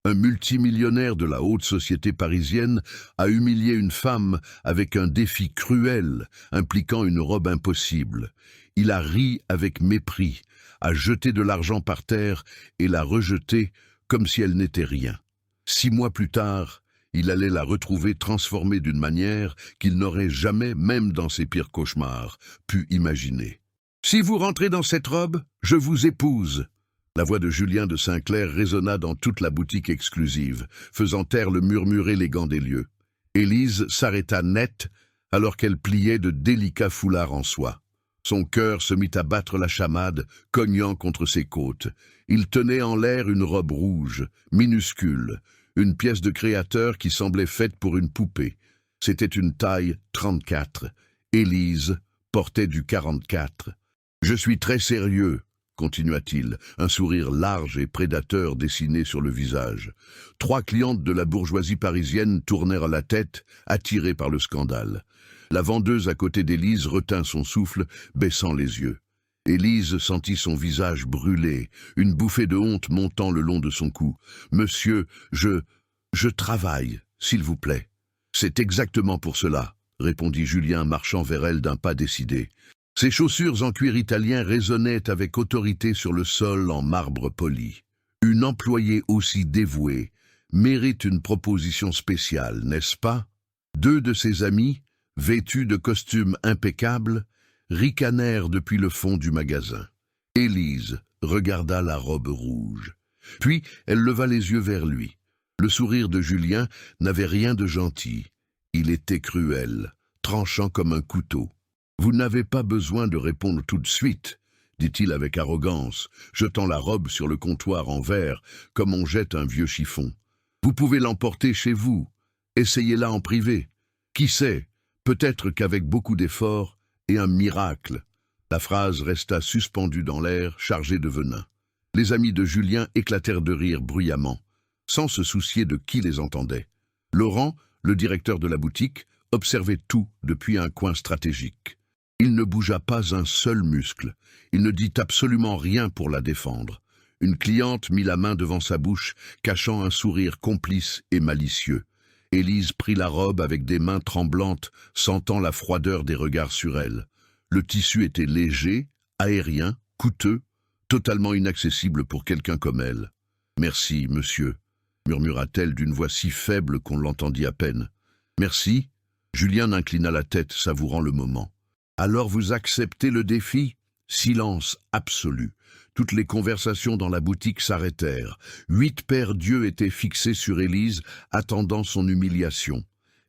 Un multimillionnaire de la haute société parisienne a humilié une femme avec un défi cruel impliquant une robe impossible. Il a ri avec mépris, a jeté de l'argent par terre et l'a rejetée comme si elle n'était rien. 6 mois plus tard, il allait la retrouver transformée d'une manière qu'il n'aurait jamais, même dans ses pires cauchemars, pu imaginer. « Si vous rentrez dans cette robe, je vous épouse !» La voix de Julien de Saint-Clair résonna dans toute la boutique exclusive, faisant taire le murmure élégant des lieux. Élise s'arrêta net alors qu'elle pliait de délicats foulards en soie. Son cœur se mit à battre la chamade, cognant contre ses côtes. Il tenait en l'air une robe rouge, minuscule, une pièce de créateur qui semblait faite pour une poupée. C'était une taille 34. Élise portait du 44. « Je suis très sérieux », continua-t-il, un sourire large et prédateur dessiné sur le visage. 3 clientes de la bourgeoisie parisienne tournèrent la tête, attirées par le scandale. La vendeuse à côté d'Élise retint son souffle, baissant les yeux. Élise sentit son visage brûler, une bouffée de honte montant le long de son cou. « Monsieur, je travaille, s'il vous plaît. »« C'est exactement pour cela, » répondit Julien, marchant vers elle d'un pas décidé. Ses chaussures en cuir italien résonnaient avec autorité sur le sol en marbre poli. Une employée aussi dévouée mérite une proposition spéciale, n'est-ce pas? 2 de ses amis, vêtus de costumes impeccables, ricanèrent depuis le fond du magasin. Élise regarda la robe rouge. Puis elle leva les yeux vers lui. Le sourire de Julien n'avait rien de gentil. Il était cruel, tranchant comme un couteau. « Vous n'avez pas besoin de répondre tout de suite, » dit-il avec arrogance, jetant la robe sur le comptoir en verre comme on jette un vieux chiffon. « Vous pouvez l'emporter chez vous. Essayez-la en privé. Qui sait, peut-être qu'avec beaucoup d'efforts et un miracle. » La phrase resta suspendue dans l'air, chargée de venin. Les amis de Julien éclatèrent de rire bruyamment, sans se soucier de qui les entendait. Laurent, le directeur de la boutique, observait tout depuis un coin stratégique. Il ne bougea pas un seul muscle. Il ne dit absolument rien pour la défendre. Une cliente mit la main devant sa bouche, cachant un sourire complice et malicieux. Élise prit la robe avec des mains tremblantes, sentant la froideur des regards sur elle. Le tissu était léger, aérien, coûteux, totalement inaccessible pour quelqu'un comme elle. « Merci, monsieur », murmura-t-elle d'une voix si faible qu'on l'entendit à peine. « Merci ?» Julien inclina la tête, savourant le moment. « Alors vous acceptez le défi ?» Silence absolu. Toutes les conversations dans la boutique s'arrêtèrent. 8 paires d'yeux étaient fixés sur Élise, attendant son humiliation.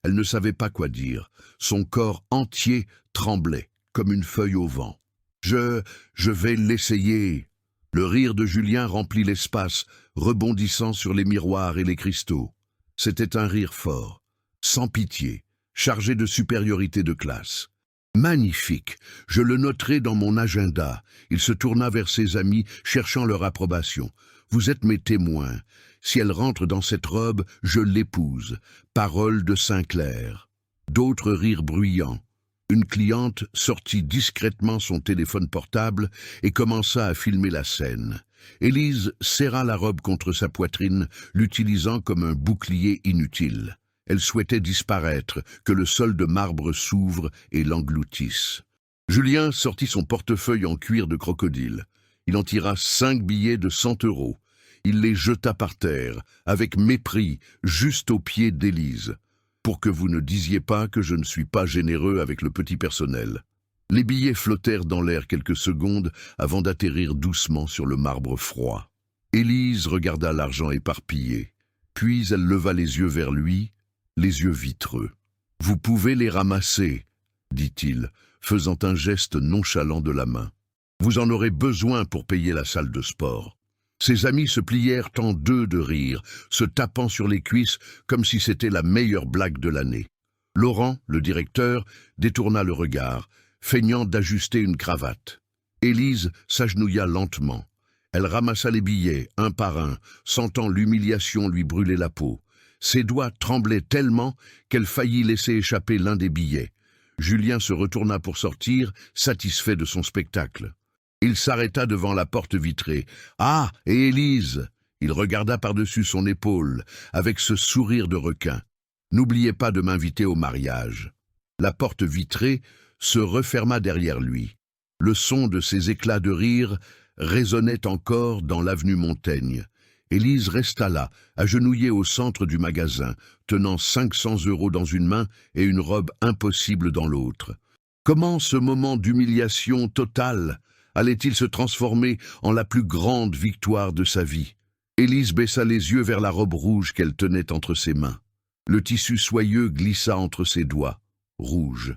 Elle ne savait pas quoi dire. Son corps entier tremblait, comme une feuille au vent. « Je vais l'essayer !» Le rire de Julien remplit l'espace, rebondissant sur les miroirs et les cristaux. C'était un rire fort, sans pitié, chargé de supériorité de classe. Magnifique, je le noterai dans mon agenda. Il se tourna vers ses amis, cherchant leur approbation. Vous êtes mes témoins. Si elle rentre dans cette robe, je l'épouse. Parole de Saint-Clair. D'autres rirent bruyants. Une cliente sortit discrètement son téléphone portable et commença à filmer la scène. Élise serra la robe contre sa poitrine, l'utilisant comme un bouclier inutile. Elle souhaitait disparaître, que le sol de marbre s'ouvre et l'engloutisse. Julien sortit son portefeuille en cuir de crocodile. Il en tira 5 billets de 100 €. Il les jeta par terre, avec mépris, juste aux pieds d'Élise. « Pour que vous ne disiez pas que je ne suis pas généreux avec le petit personnel. » Les billets flottèrent dans l'air quelques secondes avant d'atterrir doucement sur le marbre froid. Élise regarda l'argent éparpillé. Puis elle leva les yeux vers lui, les yeux vitreux. « Vous pouvez les ramasser, » dit-il, faisant un geste nonchalant de la main. « Vous en aurez besoin pour payer la salle de sport. » Ses amis se plièrent en deux de rire, se tapant sur les cuisses comme si c'était la meilleure blague de l'année. Laurent, le directeur, détourna le regard, feignant d'ajuster une cravate. Élise s'agenouilla lentement. Elle ramassa les billets, un par un, sentant l'humiliation lui brûler la peau. Ses doigts tremblaient tellement qu'elle faillit laisser échapper l'un des billets. Julien se retourna pour sortir, satisfait de son spectacle. Il s'arrêta devant la porte vitrée. « Ah, et Élise !» Il regarda par-dessus son épaule, avec ce sourire de requin. « N'oubliez pas de m'inviter au mariage. » La porte vitrée se referma derrière lui. Le son de ses éclats de rire résonnait encore dans l'avenue Montaigne. Élise resta là, agenouillée au centre du magasin, tenant 500 € dans une main et une robe impossible dans l'autre. Comment ce moment d'humiliation totale allait-il se transformer en la plus grande victoire de sa vie? Élise baissa les yeux vers la robe rouge qu'elle tenait entre ses mains. Le tissu soyeux glissa entre ses doigts, rouge.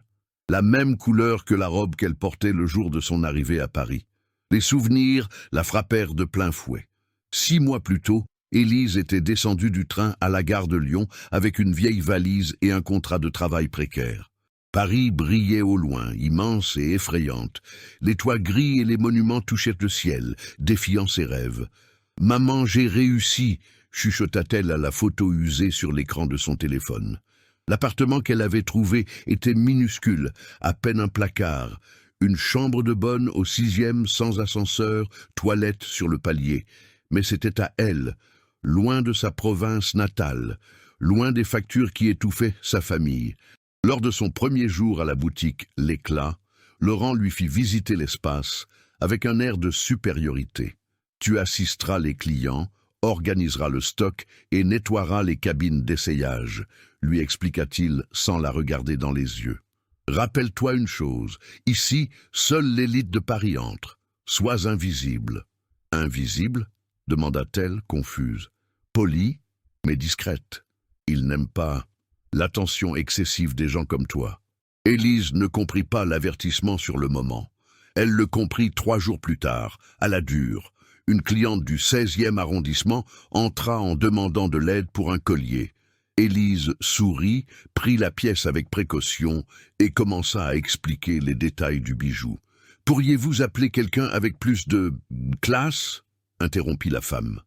La même couleur que la robe qu'elle portait le jour de son arrivée à Paris. Les souvenirs la frappèrent de plein fouet. 6 mois plus tôt, Élise était descendue du train à la gare de Lyon avec une vieille valise et un contrat de travail précaire. Paris brillait au loin, immense et effrayante. Les toits gris et les monuments touchaient le ciel, défiant ses rêves. « Maman, j'ai réussi !» chuchota-t-elle à la photo usée sur l'écran de son téléphone. L'appartement qu'elle avait trouvé était minuscule, à peine un placard. Une chambre de bonne au 6e, sans ascenseur, toilette sur le palier. Mais c'était à elle, loin de sa province natale, loin des factures qui étouffaient sa famille. Lors de son premier jour à la boutique L'Éclat, Laurent lui fit visiter l'espace avec un air de supériorité. « Tu assisteras les clients, organiseras le stock et nettoieras les cabines d'essayage », lui expliqua-t-il sans la regarder dans les yeux. « Rappelle-toi une chose, ici, seule l'élite de Paris entre. Sois invisible. »« Invisible ?» demanda-t-elle, confuse. « Polie, mais discrète. Il n'aime pas l'attention excessive des gens comme toi. » Élise ne comprit pas l'avertissement sur le moment. Elle le comprit 3 jours plus tard, à la dure. Une cliente du 16e arrondissement entra en demandant de l'aide pour un collier. Élise sourit, prit la pièce avec précaution et commença à expliquer les détails du bijou. « Pourriez-vous appeler quelqu'un avec plus de classe ?» interrompit la femme.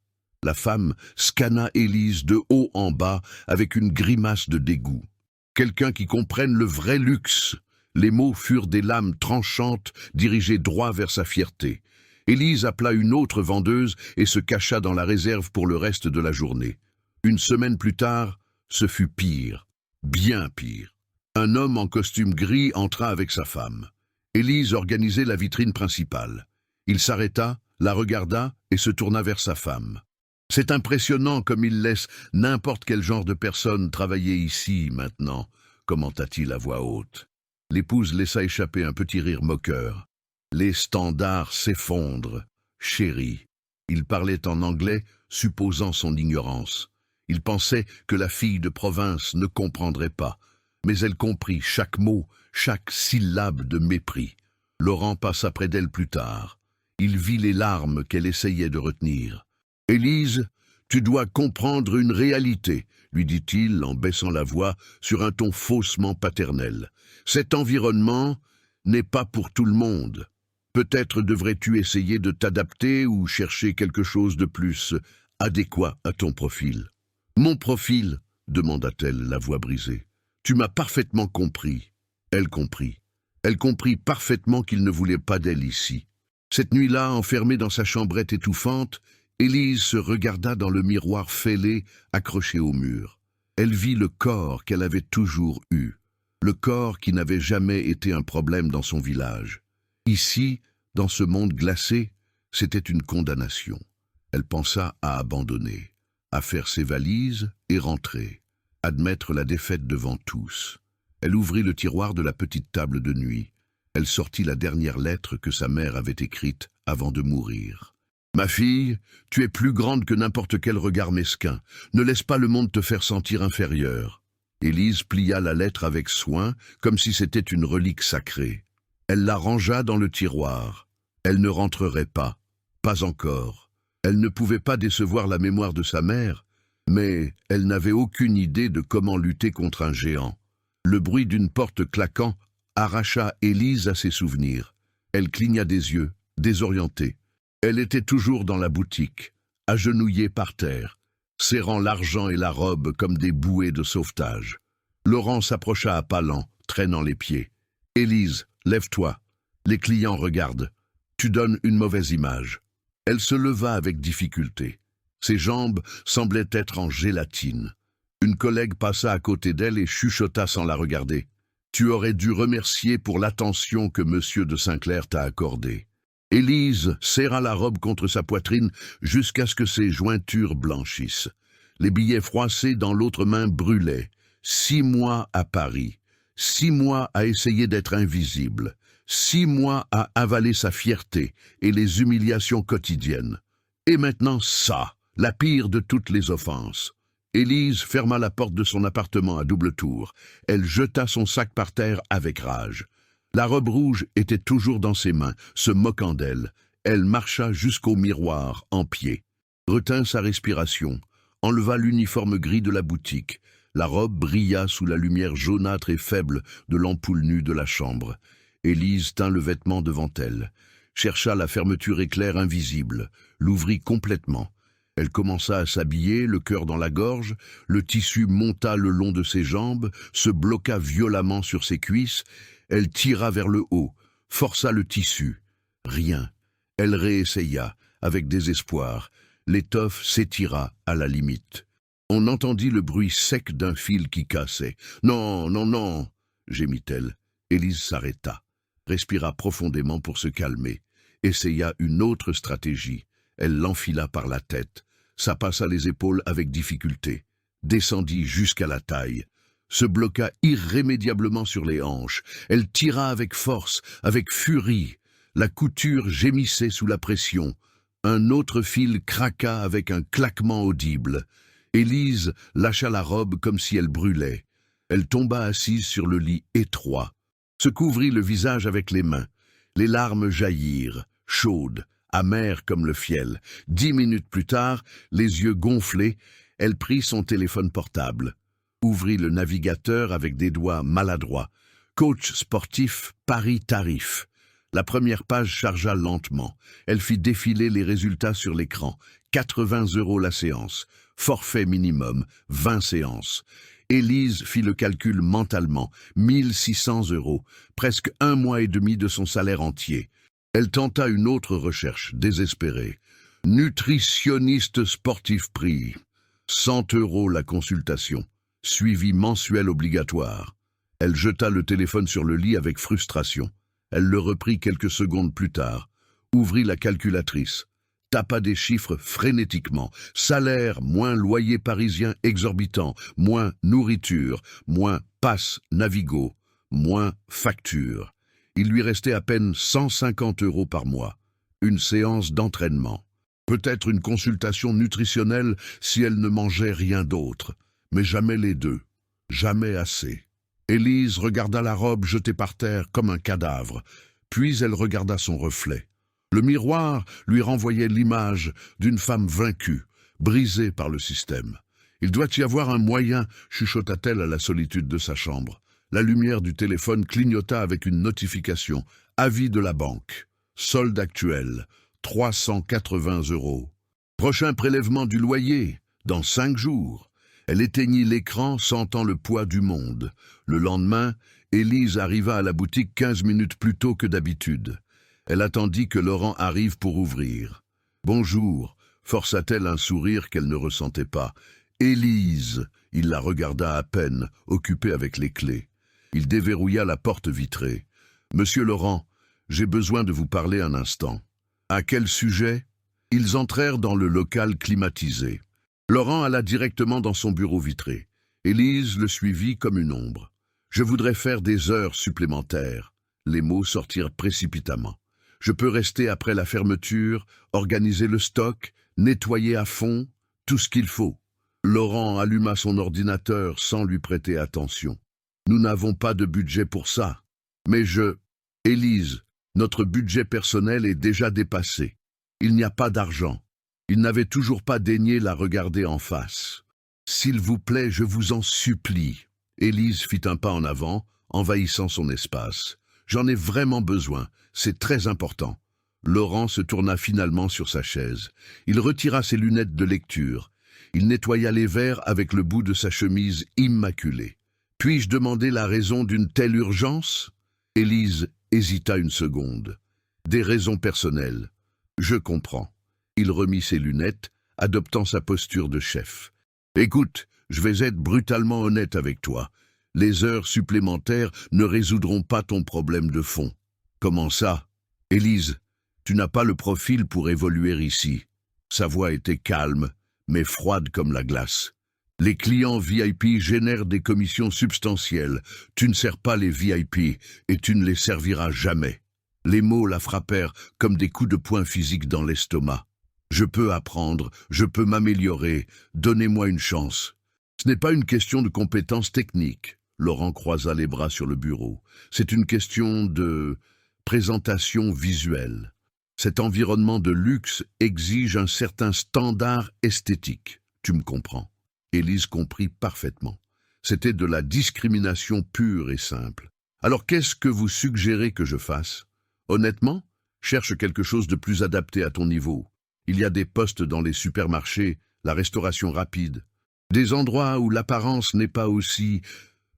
La femme scanna Élise de haut en bas avec une grimace de dégoût. « Quelqu'un qui comprenne le vrai luxe !» Les mots furent des lames tranchantes dirigées droit vers sa fierté. Élise appela une autre vendeuse et se cacha dans la réserve pour le reste de la journée. Une semaine plus tard, ce fut pire, bien pire. Un homme en costume gris entra avec sa femme. Élise organisait la vitrine principale. Il s'arrêta, la regarda et se tourna vers sa femme. « C'est impressionnant comme il laisse n'importe quel genre de personne travailler ici maintenant », commenta-t-il à voix haute. L'épouse laissa échapper un petit rire moqueur. Les standards s'effondrent. Chérie. Il parlait en anglais, supposant son ignorance. Il pensait que la fille de province ne comprendrait pas. Mais elle comprit chaque mot, chaque syllabe de mépris. Laurent passa près d'elle plus tard. Il vit les larmes qu'elle essayait de retenir. « Élise, tu dois comprendre une réalité, » lui dit-il en baissant la voix sur un ton faussement paternel. « Cet environnement n'est pas pour tout le monde. Peut-être devrais-tu essayer de t'adapter ou chercher quelque chose de plus adéquat à ton profil. »« Mon profil ?» demanda-t-elle, la voix brisée. « Tu m'as parfaitement compris. » Elle comprit. Elle comprit parfaitement qu'il ne voulait pas d'elle ici. Cette nuit-là, enfermée dans sa chambrette étouffante, Élise se regarda dans le miroir fêlé accroché au mur. Elle vit le corps qu'elle avait toujours eu, le corps qui n'avait jamais été un problème dans son village. Ici, dans ce monde glacé, c'était une condamnation. Elle pensa à abandonner, à faire ses valises et rentrer, admettre la défaite devant tous. Elle ouvrit le tiroir de la petite table de nuit. Elle sortit la dernière lettre que sa mère avait écrite avant de mourir. « Ma fille, tu es plus grande que n'importe quel regard mesquin. Ne laisse pas le monde te faire sentir inférieure. » Élise plia la lettre avec soin, comme si c'était une relique sacrée. Elle la rangea dans le tiroir. Elle ne rentrerait pas. Pas encore. Elle ne pouvait pas décevoir la mémoire de sa mère, mais elle n'avait aucune idée de comment lutter contre un géant. Le bruit d'une porte claquant arracha Élise à ses souvenirs. Elle cligna des yeux, désorientée. Elle était toujours dans la boutique, agenouillée par terre, serrant l'argent et la robe comme des bouées de sauvetage. Laurent s'approcha à pas lents, traînant les pieds. « Élise, lève-toi. Les clients regardent. Tu donnes une mauvaise image. » Elle se leva avec difficulté. Ses jambes semblaient être en gélatine. Une collègue passa à côté d'elle et chuchota sans la regarder. « Tu aurais dû remercier pour l'attention que Monsieur de Saint-Clair t'a accordée. » Élise serra la robe contre sa poitrine jusqu'à ce que ses jointures blanchissent. Les billets froissés dans l'autre main brûlaient. 6 mois à Paris, 6 mois à essayer d'être invisible, 6 mois à avaler sa fierté et les humiliations quotidiennes. Et maintenant ça, la pire de toutes les offenses. Élise ferma la porte de son appartement à double tour. Elle jeta son sac par terre avec rage. La robe rouge était toujours dans ses mains, se moquant d'elle. Elle marcha jusqu'au miroir, en pied. Retint sa respiration, enleva l'uniforme gris de la boutique. La robe brilla sous la lumière jaunâtre et faible de l'ampoule nue de la chambre. Élise tint le vêtement devant elle, chercha la fermeture éclair invisible, l'ouvrit complètement. Elle commença à s'habiller, le cœur dans la gorge, le tissu monta le long de ses jambes, se bloqua violemment sur ses cuisses. Elle tira vers le haut, força le tissu. Rien. Elle réessaya, avec désespoir. L'étoffe s'étira à la limite. On entendit le bruit sec d'un fil qui cassait. « Non, non, non !» gémit-elle. Élise s'arrêta, respira profondément pour se calmer, essaya une autre stratégie. Elle l'enfila par la tête, s'apassa les épaules avec difficulté, descendit jusqu'à la taille, se bloqua irrémédiablement sur les hanches. Elle tira avec force, avec furie. La couture gémissait sous la pression. Un autre fil craqua avec un claquement audible. Élise lâcha la robe comme si elle brûlait. Elle tomba assise sur le lit étroit, se couvrit le visage avec les mains. Les larmes jaillirent, chaudes, amères comme le fiel. 10 minutes plus tard, les yeux gonflés, elle prit son téléphone portable, ouvrit le navigateur avec des doigts maladroits. Coach sportif, Paris tarif. La première page chargea lentement. Elle fit défiler les résultats sur l'écran. 80 € la séance. Forfait minimum, 20 séances. Élise fit le calcul mentalement. 1 600 €, presque 1 mois et demi de son salaire entier. Elle tenta une autre recherche, désespérée. Nutritionniste sportif prix. 100 € la consultation. Suivi mensuel obligatoire. Elle jeta le téléphone sur le lit avec frustration. Elle le reprit quelques secondes plus tard, ouvrit la calculatrice, tapa des chiffres frénétiquement. Salaire moins loyer parisien exorbitant, moins nourriture, moins passe Navigo, moins facture. Il lui restait à peine 150 € par mois. Une séance d'entraînement. Peut-être une consultation nutritionnelle si elle ne mangeait rien d'autre. Mais jamais les deux. Jamais assez. Élise regarda la robe jetée par terre comme un cadavre, puis elle regarda son reflet. Le miroir lui renvoyait l'image d'une femme vaincue, brisée par le système. Il doit y avoir un moyen, chuchota-t-elle à la solitude de sa chambre. La lumière du téléphone clignota avec une notification. Avis de la banque. Solde actuel, 380 €. Prochain prélèvement du loyer, dans 5 jours. Elle éteignit l'écran, sentant le poids du monde. Le lendemain, Élise arriva à la boutique 15 minutes plus tôt que d'habitude. Elle attendit que Laurent arrive pour ouvrir. « Bonjour », força-t-elle un sourire qu'elle ne ressentait pas. « Élise !» Il la regarda à peine, occupée avec les clés. Il déverrouilla la porte vitrée. « Monsieur Laurent, j'ai besoin de vous parler un instant. » « À quel sujet ?» Ils entrèrent dans le local climatisé. Laurent alla directement dans son bureau vitré. Élise le suivit comme une ombre. « Je voudrais faire des heures supplémentaires. » Les mots sortirent précipitamment. « Je peux rester après la fermeture, organiser le stock, nettoyer à fond, tout ce qu'il faut. » Laurent alluma son ordinateur sans lui prêter attention. « Nous n'avons pas de budget pour ça. Mais Élise, notre budget personnel est déjà dépassé. Il n'y a pas d'argent. » Il n'avait toujours pas daigné la regarder en face. « S'il vous plaît, je vous en supplie. » Élise fit un pas en avant, envahissant son espace. « J'en ai vraiment besoin, c'est très important. » Laurent se tourna finalement sur sa chaise. Il retira ses lunettes de lecture. Il nettoya les verres avec le bout de sa chemise immaculée. « Puis-je demander la raison d'une telle urgence ?» Élise hésita une seconde. « Des raisons personnelles. Je comprends. » Il remit ses lunettes, adoptant sa posture de chef. « Écoute, je vais être brutalement honnête avec toi. Les heures supplémentaires ne résoudront pas ton problème de fond. » « Comment ça? Élise, tu n'as pas le profil pour évoluer ici. » Sa voix était calme, mais froide comme la glace. « Les clients VIP génèrent des commissions substantielles. Tu ne sers pas les VIP et tu ne les serviras jamais. » Les mots la frappèrent comme des coups de poing physiques dans l'estomac. « Je peux apprendre, je peux m'améliorer, donnez-moi une chance. » « Ce n'est pas une question de compétences techniques. » Laurent croisa les bras sur le bureau. « C'est une question de présentation visuelle. Cet environnement de luxe exige un certain standard esthétique. Tu me comprends ?» Élise comprit parfaitement. C'était de la discrimination pure et simple. « Alors qu'est-ce que vous suggérez que je fasse? Honnêtement, cherche quelque chose de plus adapté à ton niveau. Il y a des postes dans les supermarchés, la restauration rapide, des endroits où l'apparence n'est pas aussi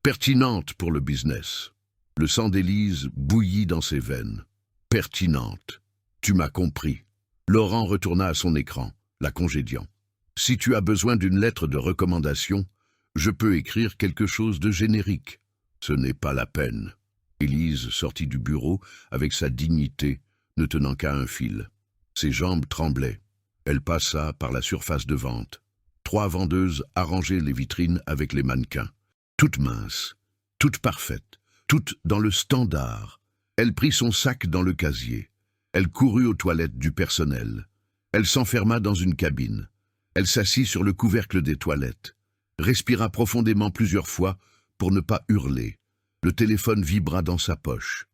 pertinente pour le business. » Le sang d'Élise bouillit dans ses veines. « Pertinente. Tu m'as compris. » Laurent retourna à son écran, la congédiant. « Si tu as besoin d'une lettre de recommandation, je peux écrire quelque chose de générique. » Ce n'est pas la peine. Élise sortit du bureau avec sa dignité, ne tenant qu'à un fil. Ses jambes tremblaient. Elle passa par la surface de vente. 3 vendeuses arrangeaient les vitrines avec les mannequins. Toutes minces, toutes parfaites, toutes dans le standard. Elle prit son sac dans le casier. Elle courut aux toilettes du personnel. Elle s'enferma dans une cabine. Elle s'assit sur le couvercle des toilettes, respira profondément plusieurs fois pour ne pas hurler. Le téléphone vibra dans sa poche.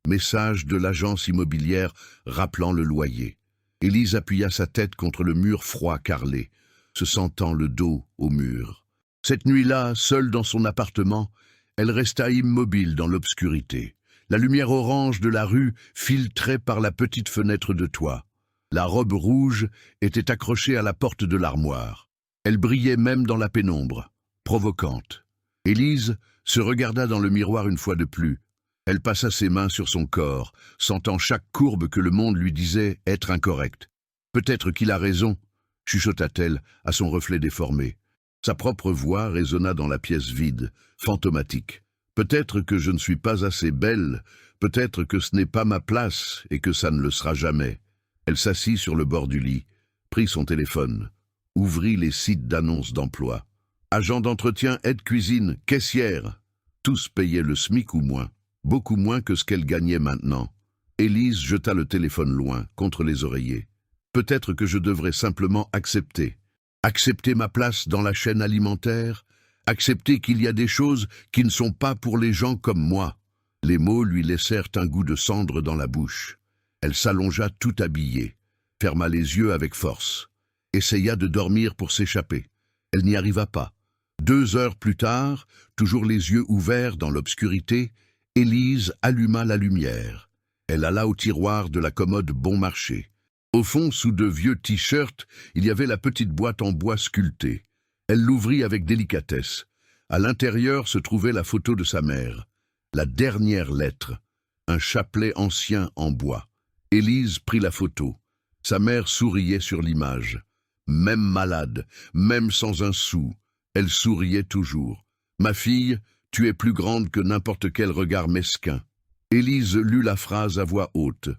Message de l'agence immobilière rappelant le loyer. Élise appuya sa tête contre le mur froid carrelé, se sentant le dos au mur. Cette nuit-là, seule dans son appartement, elle resta immobile dans l'obscurité. La lumière orange de la rue filtrait par la petite fenêtre de toit. La robe rouge était accrochée à la porte de l'armoire. Elle brillait même dans la pénombre, provocante. Élise se regarda dans le miroir une fois de plus. Elle passa ses mains sur son corps, sentant chaque courbe que le monde lui disait être incorrecte. « Peut-être qu'il a raison », chuchota-t-elle à son reflet déformé. Sa propre voix résonna dans la pièce vide, fantomatique. « Peut-être que je ne suis pas assez belle, peut-être que ce n'est pas ma place et que ça ne le sera jamais. » Elle s'assit sur le bord du lit, prit son téléphone, ouvrit les sites d'annonces d'emploi. Agent d'entretien, aide-cuisine, caissière. Tous payaient le SMIC ou moins, beaucoup moins que ce qu'elle gagnait maintenant. Élise jeta le téléphone loin, contre les oreillers. Peut-être que je devrais simplement accepter. Accepter ma place dans la chaîne alimentaire, accepter qu'il y a des choses qui ne sont pas pour les gens comme moi. Les mots lui laissèrent un goût de cendre dans la bouche. Elle s'allongea tout habillée, ferma les yeux avec force, essaya de dormir pour s'échapper. Elle n'y arriva pas. 2 heures plus tard, toujours les yeux ouverts dans l'obscurité, Élise alluma la lumière. Elle alla au tiroir de la commode bon marché. Au fond, sous de vieux t-shirts, il y avait la petite boîte en bois sculptée. Elle l'ouvrit avec délicatesse. À l'intérieur se trouvait la photo de sa mère. La dernière lettre, un chapelet ancien en bois. Élise prit la photo. Sa mère souriait sur l'image. Même malade, même sans un sou, elle souriait toujours. « Ma fille, tu es plus grande que n'importe quel regard mesquin. » Élise lut la phrase à voix haute,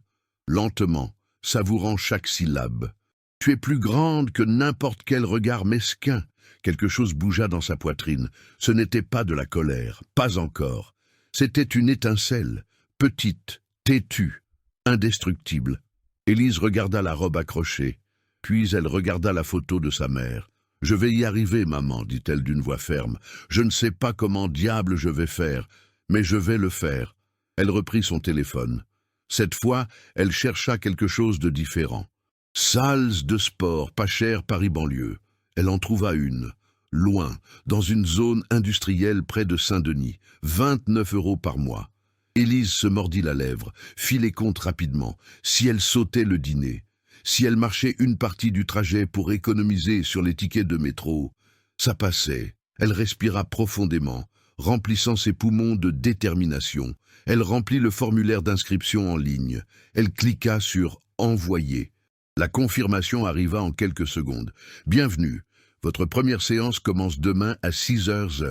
lentement, savourant chaque syllabe. « Tu es plus grande que n'importe quel regard mesquin. » Quelque chose bougea dans sa poitrine. Ce n'était pas de la colère, pas encore. C'était une étincelle, petite, têtue, indestructible. Élise regarda la robe accrochée, puis elle regarda la photo de sa mère. « Je vais y arriver, maman, dit-elle d'une voix ferme. Je ne sais pas comment diable je vais faire, mais je vais le faire. » Elle reprit son téléphone. Cette fois, elle chercha quelque chose de différent. Salles de sport, pas cher, Paris-Banlieue. Elle en trouva une, loin, dans une zone industrielle près de Saint-Denis, 29 € par mois. Élise se mordit la lèvre, fit les comptes rapidement. Si elle sautait le dîner, si elle marchait une partie du trajet pour économiser sur les tickets de métro, ça passait. Elle respira profondément, remplissant ses poumons de détermination. Elle remplit le formulaire d'inscription en ligne. Elle cliqua sur « Envoyer ». La confirmation arriva en quelques secondes. « Bienvenue. Votre première séance commence demain à 6 heures.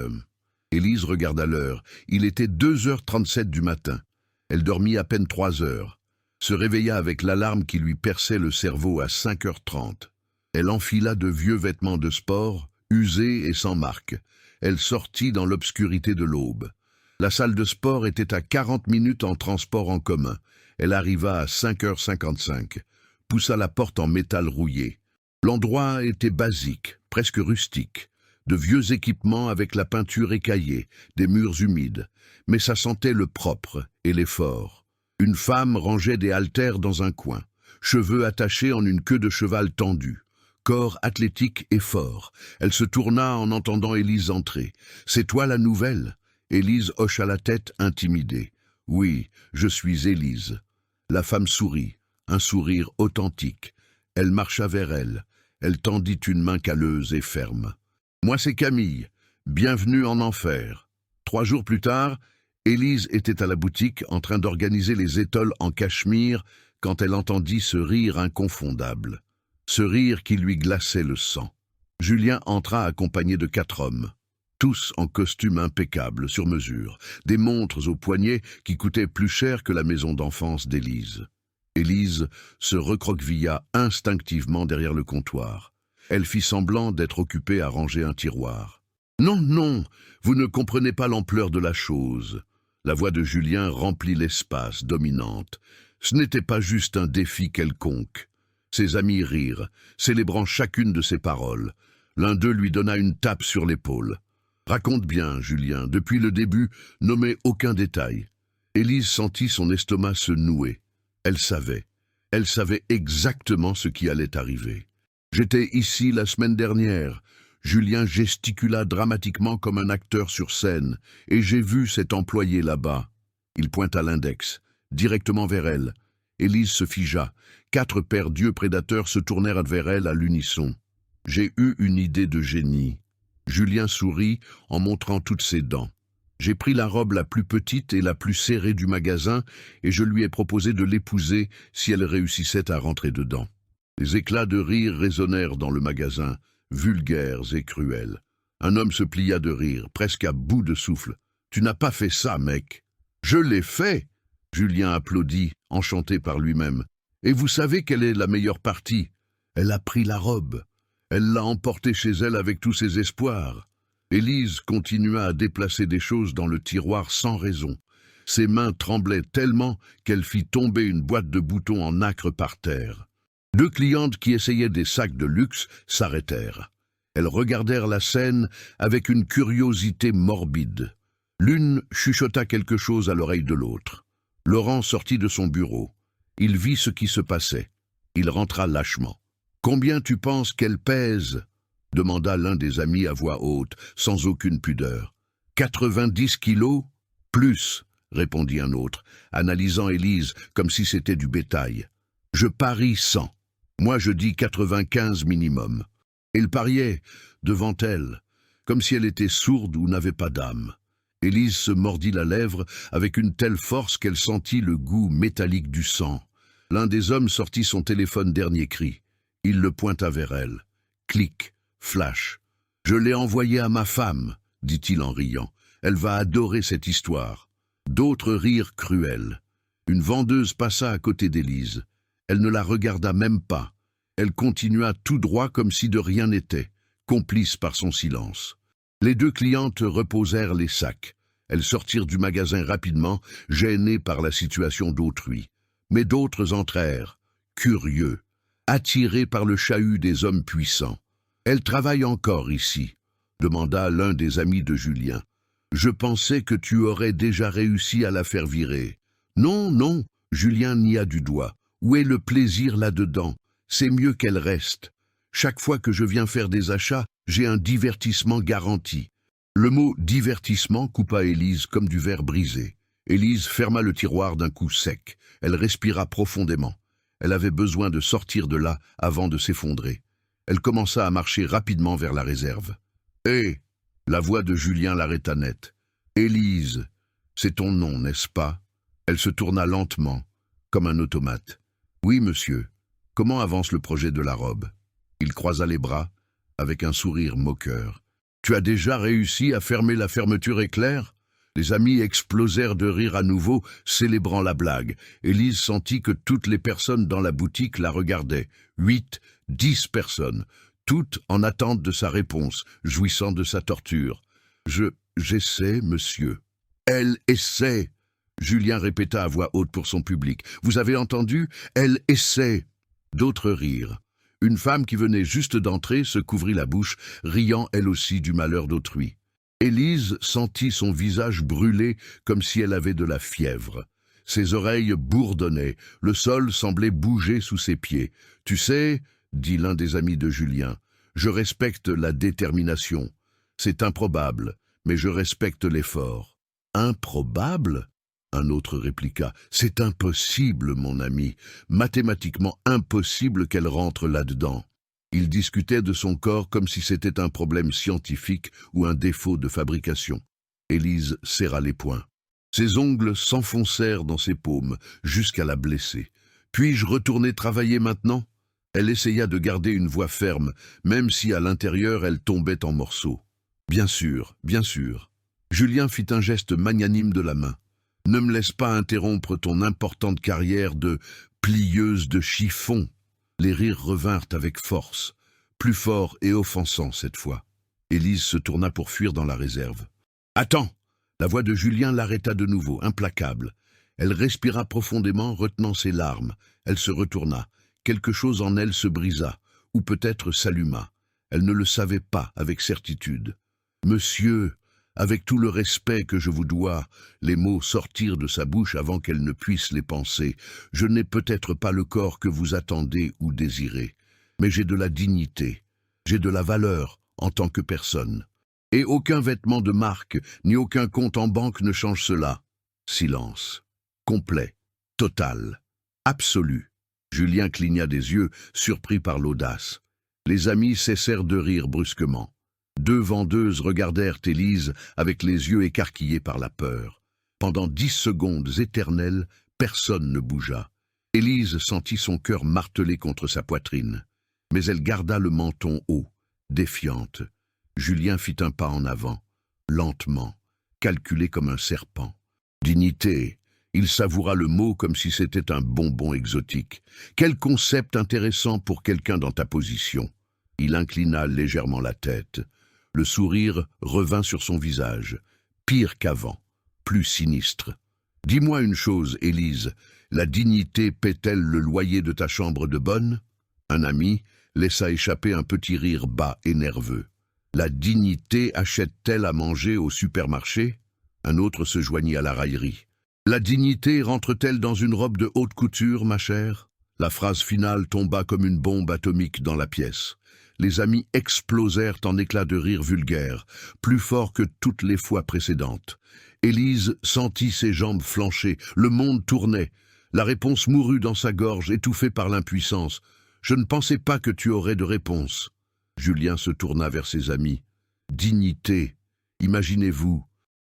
Élise regarda l'heure. Il était 2h37 du matin. Elle dormit à peine 3 heures. Se réveilla avec l'alarme qui lui perçait le cerveau à 5h30. Elle enfila de vieux vêtements de sport, usés et sans marque. Elle sortit dans l'obscurité de l'aube. La salle de sport était à 40 minutes en transport en commun. Elle arriva à 5h55. Poussa la porte en métal rouillé. L'endroit était basique, presque rustique. De vieux équipements avec la peinture écaillée, des murs humides. Mais ça sentait le propre et l'effort. Une femme rangeait des haltères dans un coin, cheveux attachés en une queue de cheval tendue. Corps athlétique et fort. Elle se tourna en entendant Élise entrer. « C'est toi la nouvelle ?» Élise hocha la tête, intimidée. « Oui, je suis Élise. » La femme sourit, un sourire authentique. Elle marcha vers elle. Elle tendit une main calleuse et ferme. « Moi c'est Camille. Bienvenue en enfer. » 3 jours plus tard, Élise était à la boutique en train d'organiser les étoles en cachemire quand elle entendit ce rire inconfondable. Ce rire qui lui glaçait le sang. Julien entra accompagné de 4 hommes. Tous en costume impeccable, sur mesure, des montres aux poignets qui coûtaient plus cher que la maison d'enfance d'Élise. Élise se recroquevilla instinctivement derrière le comptoir. Elle fit semblant d'être occupée à ranger un tiroir. « Non, non, vous ne comprenez pas l'ampleur de la chose. » La voix de Julien remplit l'espace, dominante. Ce n'était pas juste un défi quelconque. Ses amis rirent, célébrant chacune de ses paroles. L'un d'eux lui donna une tape sur l'épaule. « Raconte bien, Julien, depuis le début, nommez aucun détail. » Élise sentit son estomac se nouer. Elle savait exactement ce qui allait arriver. « J'étais ici la semaine dernière. » Julien gesticula dramatiquement comme un acteur sur scène. « Et j'ai vu cet employé là-bas. » Il pointa l'index, directement vers elle. Élise se figea. 4 pères dieux prédateurs se tournèrent vers elle à l'unisson. « J'ai eu une idée de génie. » Julien sourit en montrant toutes ses dents. « J'ai pris la robe la plus petite et la plus serrée du magasin et je lui ai proposé de l'épouser si elle réussissait à rentrer dedans. » Les éclats de rire résonnèrent dans le magasin, vulgaires et cruels. Un homme se plia de rire, presque à bout de souffle. « Tu n'as pas fait ça, mec. »« Je l'ai fait !» Julien applaudit, enchanté par lui-même. « Et vous savez quelle est la meilleure partie ? Elle a pris la robe. Elle l'a emportée chez elle avec tous ses espoirs. » Élise continua à déplacer des choses dans le tiroir sans raison. Ses mains tremblaient tellement qu'elle fit tomber une boîte de boutons en nacre par terre. 2 clientes qui essayaient des sacs de luxe s'arrêtèrent. Elles regardèrent la scène avec une curiosité morbide. L'une chuchota quelque chose à l'oreille de l'autre. Laurent sortit de son bureau. Il vit ce qui se passait. Il rentra lâchement. « Combien tu penses qu'elle pèse ?» demanda l'un des amis à voix haute, sans aucune pudeur. « 90 kilos ? Plus, » répondit un autre, analysant Élise comme si c'était du bétail. « Je parie 100. Moi je dis 95 minimum. » Il pariait devant elle, comme si elle était sourde ou n'avait pas d'âme. Élise se mordit la lèvre avec une telle force qu'elle sentit le goût métallique du sang. L'un des hommes sortit son téléphone dernier cri. Il le pointa vers elle. Clic, flash. « Je l'ai envoyé à ma femme, » dit-il en riant. « Elle va adorer cette histoire. » D'autres rirent cruels. Une vendeuse passa à côté d'Élise. Elle ne la regarda même pas. Elle continua tout droit comme si de rien n'était, complice par son silence. Les 2 clientes reposèrent les sacs. Elles sortirent du magasin rapidement, gênées par la situation d'autrui. Mais d'autres entrèrent, curieux, attirés par le chahut des hommes puissants. « Elle travaille encore ici ?» demanda l'un des amis de Julien. « Je pensais que tu aurais déjà réussi à la faire virer. »« Non, non !» Julien nia du doigt. « Où est le plaisir là-dedans ? C'est mieux qu'elle reste. Chaque fois que je viens faire des achats, j'ai un divertissement garanti. » Le mot « divertissement » coupa Élise comme du verre brisé. Élise ferma le tiroir d'un coup sec. Elle respira profondément. Elle avait besoin de sortir de là avant de s'effondrer. Elle commença à marcher rapidement vers la réserve. « Hé !» La voix de Julien l'arrêta net. « Élise, c'est ton nom, n'est-ce pas ?» Elle se tourna lentement, comme un automate. « Oui, monsieur. » Comment avance le projet de la robe? Il croisa les bras, avec un sourire moqueur. Tu as déjà réussi à fermer la fermeture éclair? Les amis explosèrent de rire à nouveau, célébrant la blague. Élise sentit que toutes les personnes dans la boutique la regardaient. 8, 10 personnes, toutes en attente de sa réponse, jouissant de sa torture. J'essaie, monsieur. Elle essaie. Julien répéta à voix haute pour son public. Vous avez entendu? Elle essaie. D'autres rirent. Une femme qui venait juste d'entrer se couvrit la bouche, riant elle aussi du malheur d'autrui. Élise sentit son visage brûler comme si elle avait de la fièvre. Ses oreilles bourdonnaient, le sol semblait bouger sous ses pieds. « Tu sais, » dit l'un des amis de Julien, « je respecte la détermination. C'est improbable, mais je respecte l'effort. »« Improbable ?» un autre répliqua. « C'est impossible, mon ami, mathématiquement impossible qu'elle rentre là-dedans. » Il discutait de son corps comme si c'était un problème scientifique ou un défaut de fabrication. Élise serra les poings. Ses ongles s'enfoncèrent dans ses paumes, jusqu'à la blesser. « Puis-je retourner travailler maintenant ?» Elle essaya de garder une voix ferme, même si à l'intérieur elle tombait en morceaux. « Bien sûr, bien sûr. » Julien fit un geste magnanime de la main. « Ne me laisse pas interrompre ton importante carrière de plieuse de chiffon. » Les rires revinrent avec force, plus forts et offensants cette fois. Élise se tourna pour fuir dans la réserve. « Attends !» La voix de Julien l'arrêta de nouveau, implacable. Elle respira profondément, retenant ses larmes. Elle se retourna. Quelque chose en elle se brisa, ou peut-être s'alluma. Elle ne le savait pas avec certitude. « Monsieur, avec tout le respect que je vous dois, » les mots sortirent de sa bouche avant qu'elle ne puisse les penser. « Je n'ai peut-être pas le corps que vous attendez ou désirez, mais j'ai de la dignité, j'ai de la valeur en tant que personne. Et aucun vêtement de marque, ni aucun compte en banque ne change cela. » Silence. Complet. Total. Absolu. Julien cligna des yeux, surpris par l'audace. Les amis cessèrent de rire brusquement. 2 vendeuses regardèrent Élise avec les yeux écarquillés par la peur. Pendant 10 secondes éternelles, personne ne bougea. Élise sentit son cœur martelé contre sa poitrine. Mais elle garda le menton haut, défiante. Julien fit un pas en avant, lentement, calculé comme un serpent. Dignité. Il savoura le mot comme si c'était un bonbon exotique. Quel concept intéressant pour quelqu'un dans ta position. Il inclina légèrement la tête. Le sourire revint sur son visage, pire qu'avant, plus sinistre. « Dis-moi une chose, Élise, la dignité paie-t-elle le loyer de ta chambre de bonne ?» Un ami laissa échapper un petit rire bas et nerveux. « La dignité achète-t-elle à manger au supermarché ?» Un autre se joignit à la raillerie. « La dignité rentre-t-elle dans une robe de haute couture, ma chère ?» La phrase finale tomba comme une bombe atomique dans la pièce. Les amis explosèrent en éclats de rire vulgaires, plus forts que toutes les fois précédentes. Élise sentit ses jambes flancher, le monde tournait. La réponse mourut dans sa gorge, étouffée par l'impuissance. « Je ne pensais pas que tu aurais de réponse. » Julien se tourna vers ses amis. « Dignité, imaginez-vous. »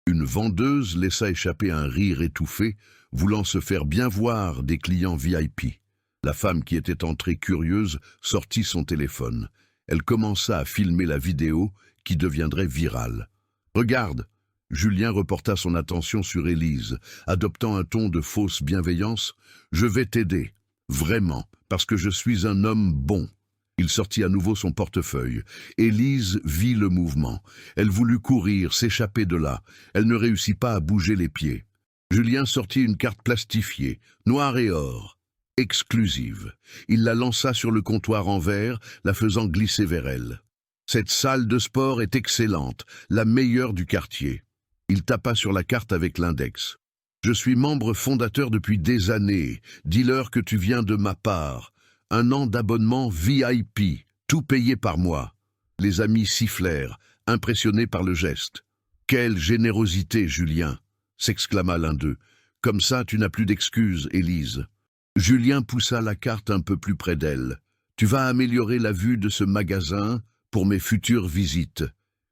Une vendeuse laissa échapper un rire étouffé, voulant se faire bien voir des clients VIP. La femme qui était entrée curieuse sortit son téléphone. Elle commença à filmer la vidéo qui deviendrait virale. « Regarde !» Julien reporta son attention sur Élise, adoptant un ton de fausse bienveillance. « Je vais t'aider, vraiment, parce que je suis un homme bon. » Il sortit à nouveau son portefeuille. Élise vit le mouvement. Elle voulut courir, s'échapper de là. Elle ne réussit pas à bouger les pieds. Julien sortit une carte plastifiée, noire et or. Exclusive. Il la lança sur le comptoir en verre, la faisant glisser vers elle. « Cette salle de sport est excellente, la meilleure du quartier. » Il tapa sur la carte avec l'index. « Je suis membre fondateur depuis des années. Dis-leur que tu viens de ma part. 1 an d'abonnement VIP, tout payé par moi. » Les amis sifflèrent, impressionnés par le geste. « Quelle générosité, Julien !» s'exclama l'un d'eux. « Comme ça, tu n'as plus d'excuses, Élise. » Julien poussa la carte un peu plus près d'elle. « Tu vas améliorer la vue de ce magasin pour mes futures visites.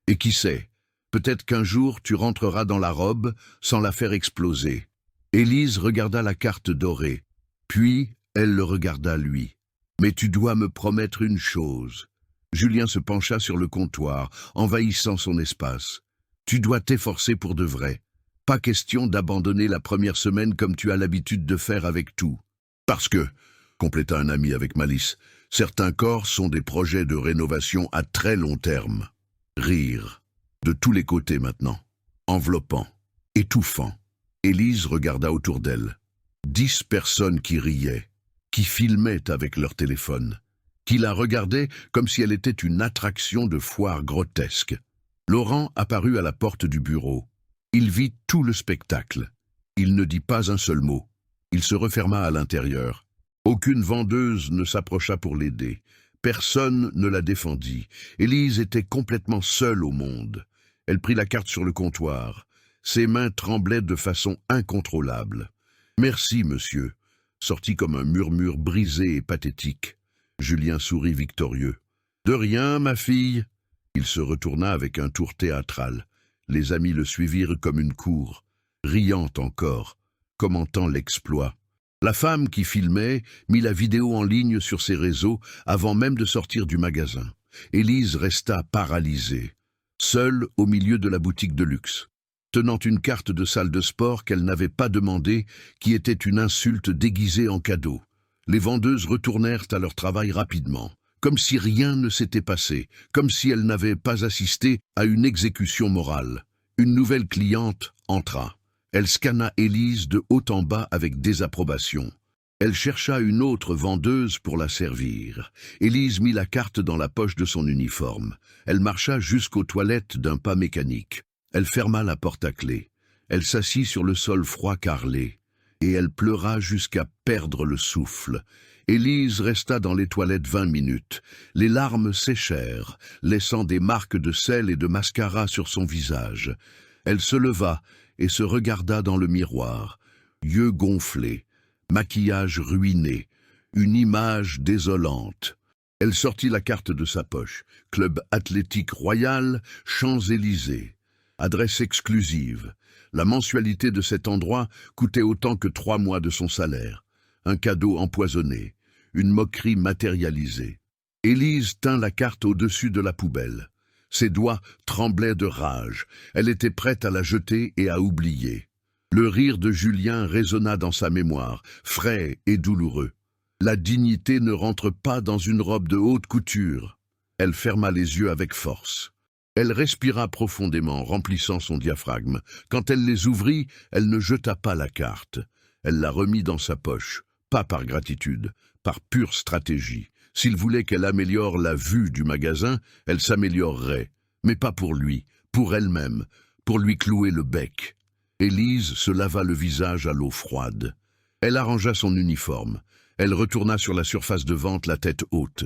Et qui sait, peut-être qu'un jour tu rentreras dans la robe sans la faire exploser. » Élise regarda la carte dorée, puis elle le regarda lui. Mais tu dois me promettre une chose. Julien se pencha sur le comptoir, envahissant son espace. Tu dois t'efforcer pour de vrai. Pas question d'abandonner la première semaine comme tu as l'habitude de faire avec tout. Parce que, compléta un ami avec malice, certains corps sont des projets de rénovation à très long terme. Rire. De tous les côtés maintenant. Enveloppant. Étouffant. Élise regarda autour d'elle. 10 personnes qui riaient, qui filmaient avec leur téléphone, qui la regardaient comme si elle était une attraction de foire grotesque. Laurent apparut à la porte du bureau. Il vit tout le spectacle. Il ne dit pas un seul mot. Il se referma à l'intérieur. Aucune vendeuse ne s'approcha pour l'aider. Personne ne la défendit. Élise était complètement seule au monde. Elle prit la carte sur le comptoir. Ses mains tremblaient de façon incontrôlable. « Merci, monsieur », sortit comme un murmure brisé et pathétique. Julien sourit victorieux. « De rien, ma fille !» Il se retourna avec un tour théâtral. Les amis le suivirent comme une cour, riant encore, commentant l'exploit. La femme qui filmait mit la vidéo en ligne sur ses réseaux avant même de sortir du magasin. Élise resta paralysée, seule au milieu de la boutique de luxe, tenant une carte de salle de sport qu'elle n'avait pas demandée, qui était une insulte déguisée en cadeau. Les vendeuses retournèrent à leur travail rapidement, comme si rien ne s'était passé, comme si elles n'avaient pas assisté à une exécution morale. Une nouvelle cliente entra. Elle scanna Élise de haut en bas avec désapprobation. Elle chercha une autre vendeuse pour la servir. Élise mit la carte dans la poche de son uniforme. Elle marcha jusqu'aux toilettes d'un pas mécanique. Elle ferma la porte à clé. Elle s'assit sur le sol froid carrelé. Et elle pleura jusqu'à perdre le souffle. Élise resta dans les toilettes 20 minutes. Les larmes séchèrent, laissant des marques de sel et de mascara sur son visage. Elle se leva et se regarda dans le miroir. Yeux gonflés, maquillage ruiné, une image désolante. Elle sortit la carte de sa poche. Club athlétique royal, Champs-Élysées. Adresse exclusive. La mensualité de cet endroit coûtait autant que 3 mois de son salaire. Un cadeau empoisonné, une moquerie matérialisée. Élise tint la carte au-dessus de la poubelle. Ses doigts tremblaient de rage. Elle était prête à la jeter et à oublier. Le rire de Julien résonna dans sa mémoire, frais et douloureux. La dignité ne rentre pas dans une robe de haute couture. Elle ferma les yeux avec force. Elle respira profondément, remplissant son diaphragme. Quand elle les ouvrit, elle ne jeta pas la carte. Elle la remit dans sa poche, pas par gratitude, par pure stratégie. S'il voulait qu'elle améliore la vue du magasin, elle s'améliorerait. Mais pas pour lui, pour elle-même, pour lui clouer le bec. Élise se lava le visage à l'eau froide. Elle arrangea son uniforme. Elle retourna sur la surface de vente, la tête haute.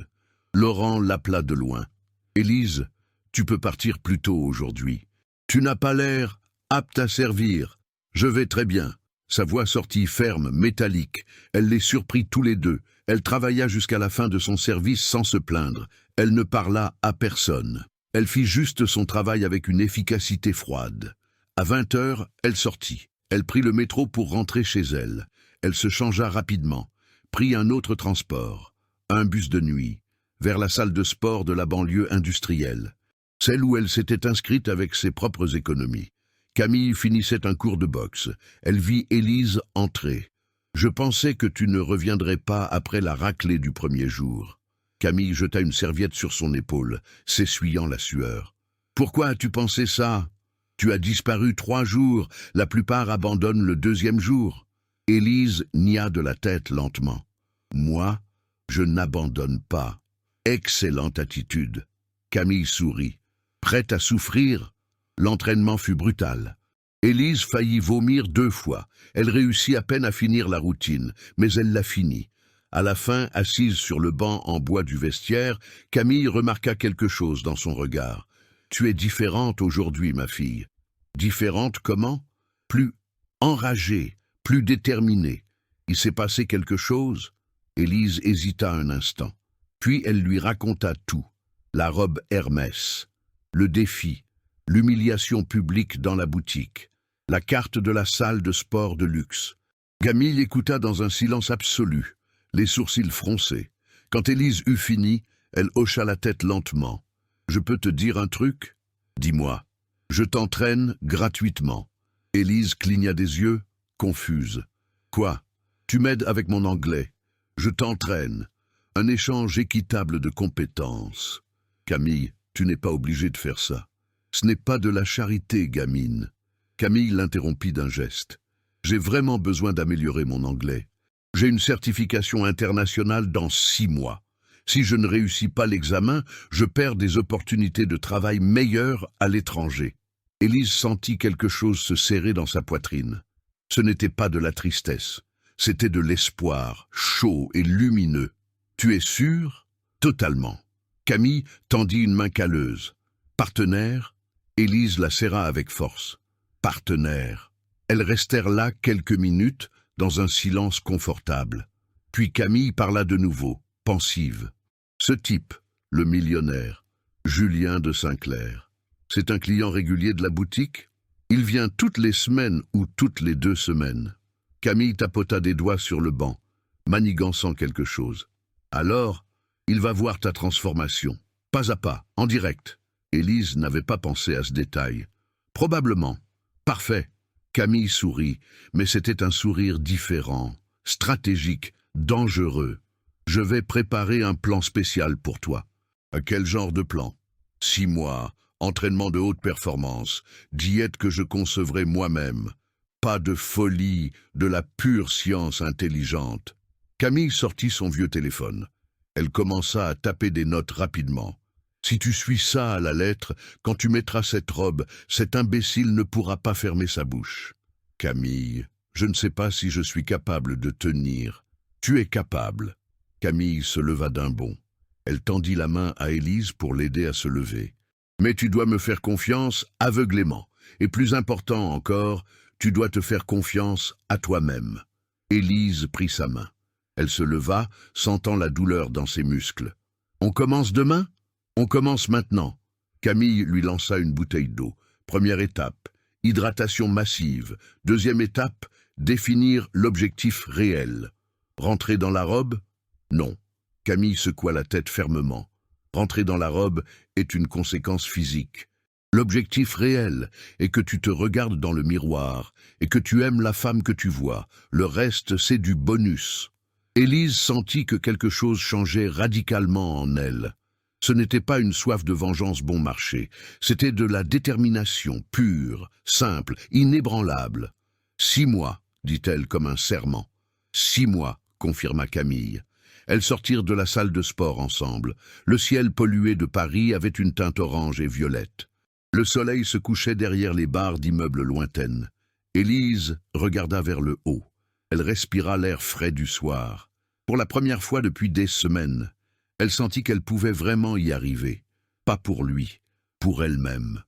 Laurent l'appela de loin. « Élise, tu peux partir plus tôt aujourd'hui. Tu n'as pas l'air apte à servir. Je vais très bien. » Sa voix sortit ferme, métallique. Elle les surprit tous les deux. Elle travailla jusqu'à la fin de son service sans se plaindre. Elle ne parla à personne. Elle fit juste son travail avec une efficacité froide. À 20 heures, elle sortit. Elle prit le métro pour rentrer chez elle. Elle se changea rapidement, prit un autre transport, un bus de nuit, vers la salle de sport de la banlieue industrielle, celle où elle s'était inscrite avec ses propres économies. Camille finissait un cours de boxe. Elle vit Élise entrer. « Je pensais que tu ne reviendrais pas après la raclée du premier jour. » Camille jeta une serviette sur son épaule, s'essuyant la sueur. « Pourquoi as-tu pensé ça? Tu as disparu 3 jours, la plupart abandonnent le 2e jour. » Élise nia de la tête lentement. « Moi, je n'abandonne pas. » Excellente attitude. Camille sourit. Prête à souffrir? L'entraînement fut brutal. Élise faillit vomir 2 fois. Elle réussit à peine à finir la routine, mais elle la finit. À la fin, assise sur le banc en bois du vestiaire, Camille remarqua quelque chose dans son regard. « Tu es différente aujourd'hui, ma fille. » Différente comment? Plus enragée, plus déterminée. Il s'est passé quelque chose? Élise hésita un instant. Puis elle lui raconta tout. La robe Hermès, le défi, l'humiliation publique dans la boutique, la carte de la salle de sport de luxe. Camille écouta dans un silence absolu, les sourcils froncés. Quand Élise eut fini, elle hocha la tête lentement. « Je peux te dire un truc ? Dis-moi. Je t'entraîne gratuitement. » Élise cligna des yeux, confuse. « Quoi ? Tu m'aides avec mon anglais. Je t'entraîne. Un échange équitable de compétences. » « Camille, tu n'es pas obligée de faire ça. Ce n'est pas de la charité, gamine. » Camille l'interrompit d'un geste. « J'ai vraiment besoin d'améliorer mon anglais. J'ai une certification internationale dans 6 mois. Si je ne réussis pas l'examen, je perds des opportunités de travail meilleures à l'étranger. » Élise sentit quelque chose se serrer dans sa poitrine. Ce n'était pas de la tristesse, c'était de l'espoir, chaud et lumineux. « Tu es sûr ? » « Totalement. » Camille tendit une main calleuse. « Partenaire ?» Élise la serra avec force. « Partenaire. » Elles restèrent là quelques minutes, dans un silence confortable. Puis Camille parla de nouveau, pensive. « Ce type, le millionnaire, Julien de Saint-Clair, c'est un client régulier de la boutique ? Il vient toutes les semaines ou toutes les 2 semaines. » Camille tapota des doigts sur le banc, manigançant quelque chose. « Alors, il va voir ta transformation, pas à pas, en direct. » Élise n'avait pas pensé à ce détail. « Probablement. Parfait. » Camille sourit, mais c'était un sourire différent, stratégique, dangereux. « Je vais préparer un plan spécial pour toi. » « À quel genre de plan ? » « 6 mois, entraînement de haute performance, diète que je concevrai moi-même. Pas de folie, de la pure science intelligente. » Camille sortit son vieux téléphone. Elle commença à taper des notes rapidement. « Si tu suis ça à la lettre, quand tu mettras cette robe, cet imbécile ne pourra pas fermer sa bouche. » « Camille, je ne sais pas si je suis capable de tenir. »« Tu es capable. » Camille se leva d'un bond. Elle tendit la main à Élise pour l'aider à se lever. « Mais tu dois me faire confiance aveuglément. Et plus important encore, tu dois te faire confiance à toi-même. » Élise prit sa main. Elle se leva, sentant la douleur dans ses muscles. « On commence demain ? On commence maintenant. » Camille lui lança une bouteille d'eau. Première étape, hydratation massive. Deuxième étape, définir l'objectif réel. Rentrer dans la robe ? Non. Camille secoua la tête fermement. Rentrer dans la robe est une conséquence physique. L'objectif réel est que tu te regardes dans le miroir et que tu aimes la femme que tu vois. Le reste, c'est du bonus. Élise sentit que quelque chose changeait radicalement en elle. Ce n'était pas une soif de vengeance bon marché, c'était de la détermination pure, simple, inébranlable. « 6 mois, dit-elle comme un serment. « 6 mois, confirma Camille. Elles sortirent de la salle de sport ensemble. Le ciel pollué de Paris avait une teinte orange et violette. Le soleil se couchait derrière les barres d'immeubles lointaines. Élise regarda vers le haut. Elle respira l'air frais du soir. Pour la première fois depuis des semaines, elle sentit qu'elle pouvait vraiment y arriver. Pas pour lui, pour elle-même.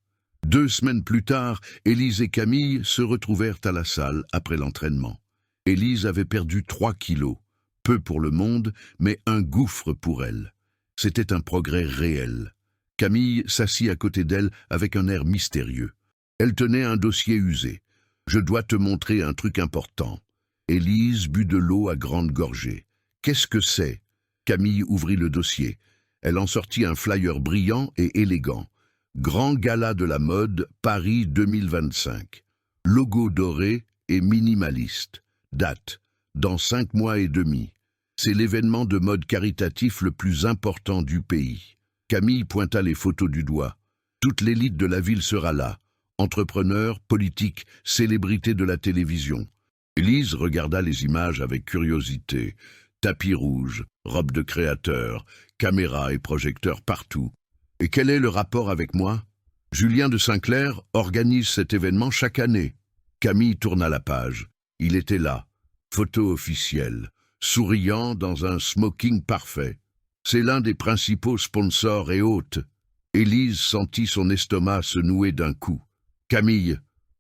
2 semaines plus tard, Élise et Camille se retrouvèrent à la salle après l'entraînement. Élise avait perdu 3 kilos. Peu pour le monde, mais un gouffre pour elle. C'était un progrès réel. Camille s'assit à côté d'elle avec un air mystérieux. Elle tenait un dossier usé. « Je dois te montrer un truc important. » Élise but de l'eau à grandes gorgées. « Qu'est-ce que c'est ?» Camille ouvrit le dossier. Elle en sortit un flyer brillant et élégant. « Grand gala de la mode, Paris 2025. Logo doré et minimaliste. Date. Dans 5 mois et demi. C'est l'événement de mode caritatif le plus important du pays. » Camille pointa les photos du doigt. Toute l'élite de la ville sera là. Entrepreneurs, politiques, célébrités de la télévision. Élise regarda les images avec curiosité. Tapis rouge, robe de créateur, caméras et projecteurs partout. Et quel est le rapport avec moi ? Julien de Saint-Clair organise cet événement chaque année. Camille tourna la page. Il était là. Photo officielle, souriant dans un smoking parfait. C'est l'un des principaux sponsors et hôtes. Élise sentit son estomac se nouer d'un coup. « Camille,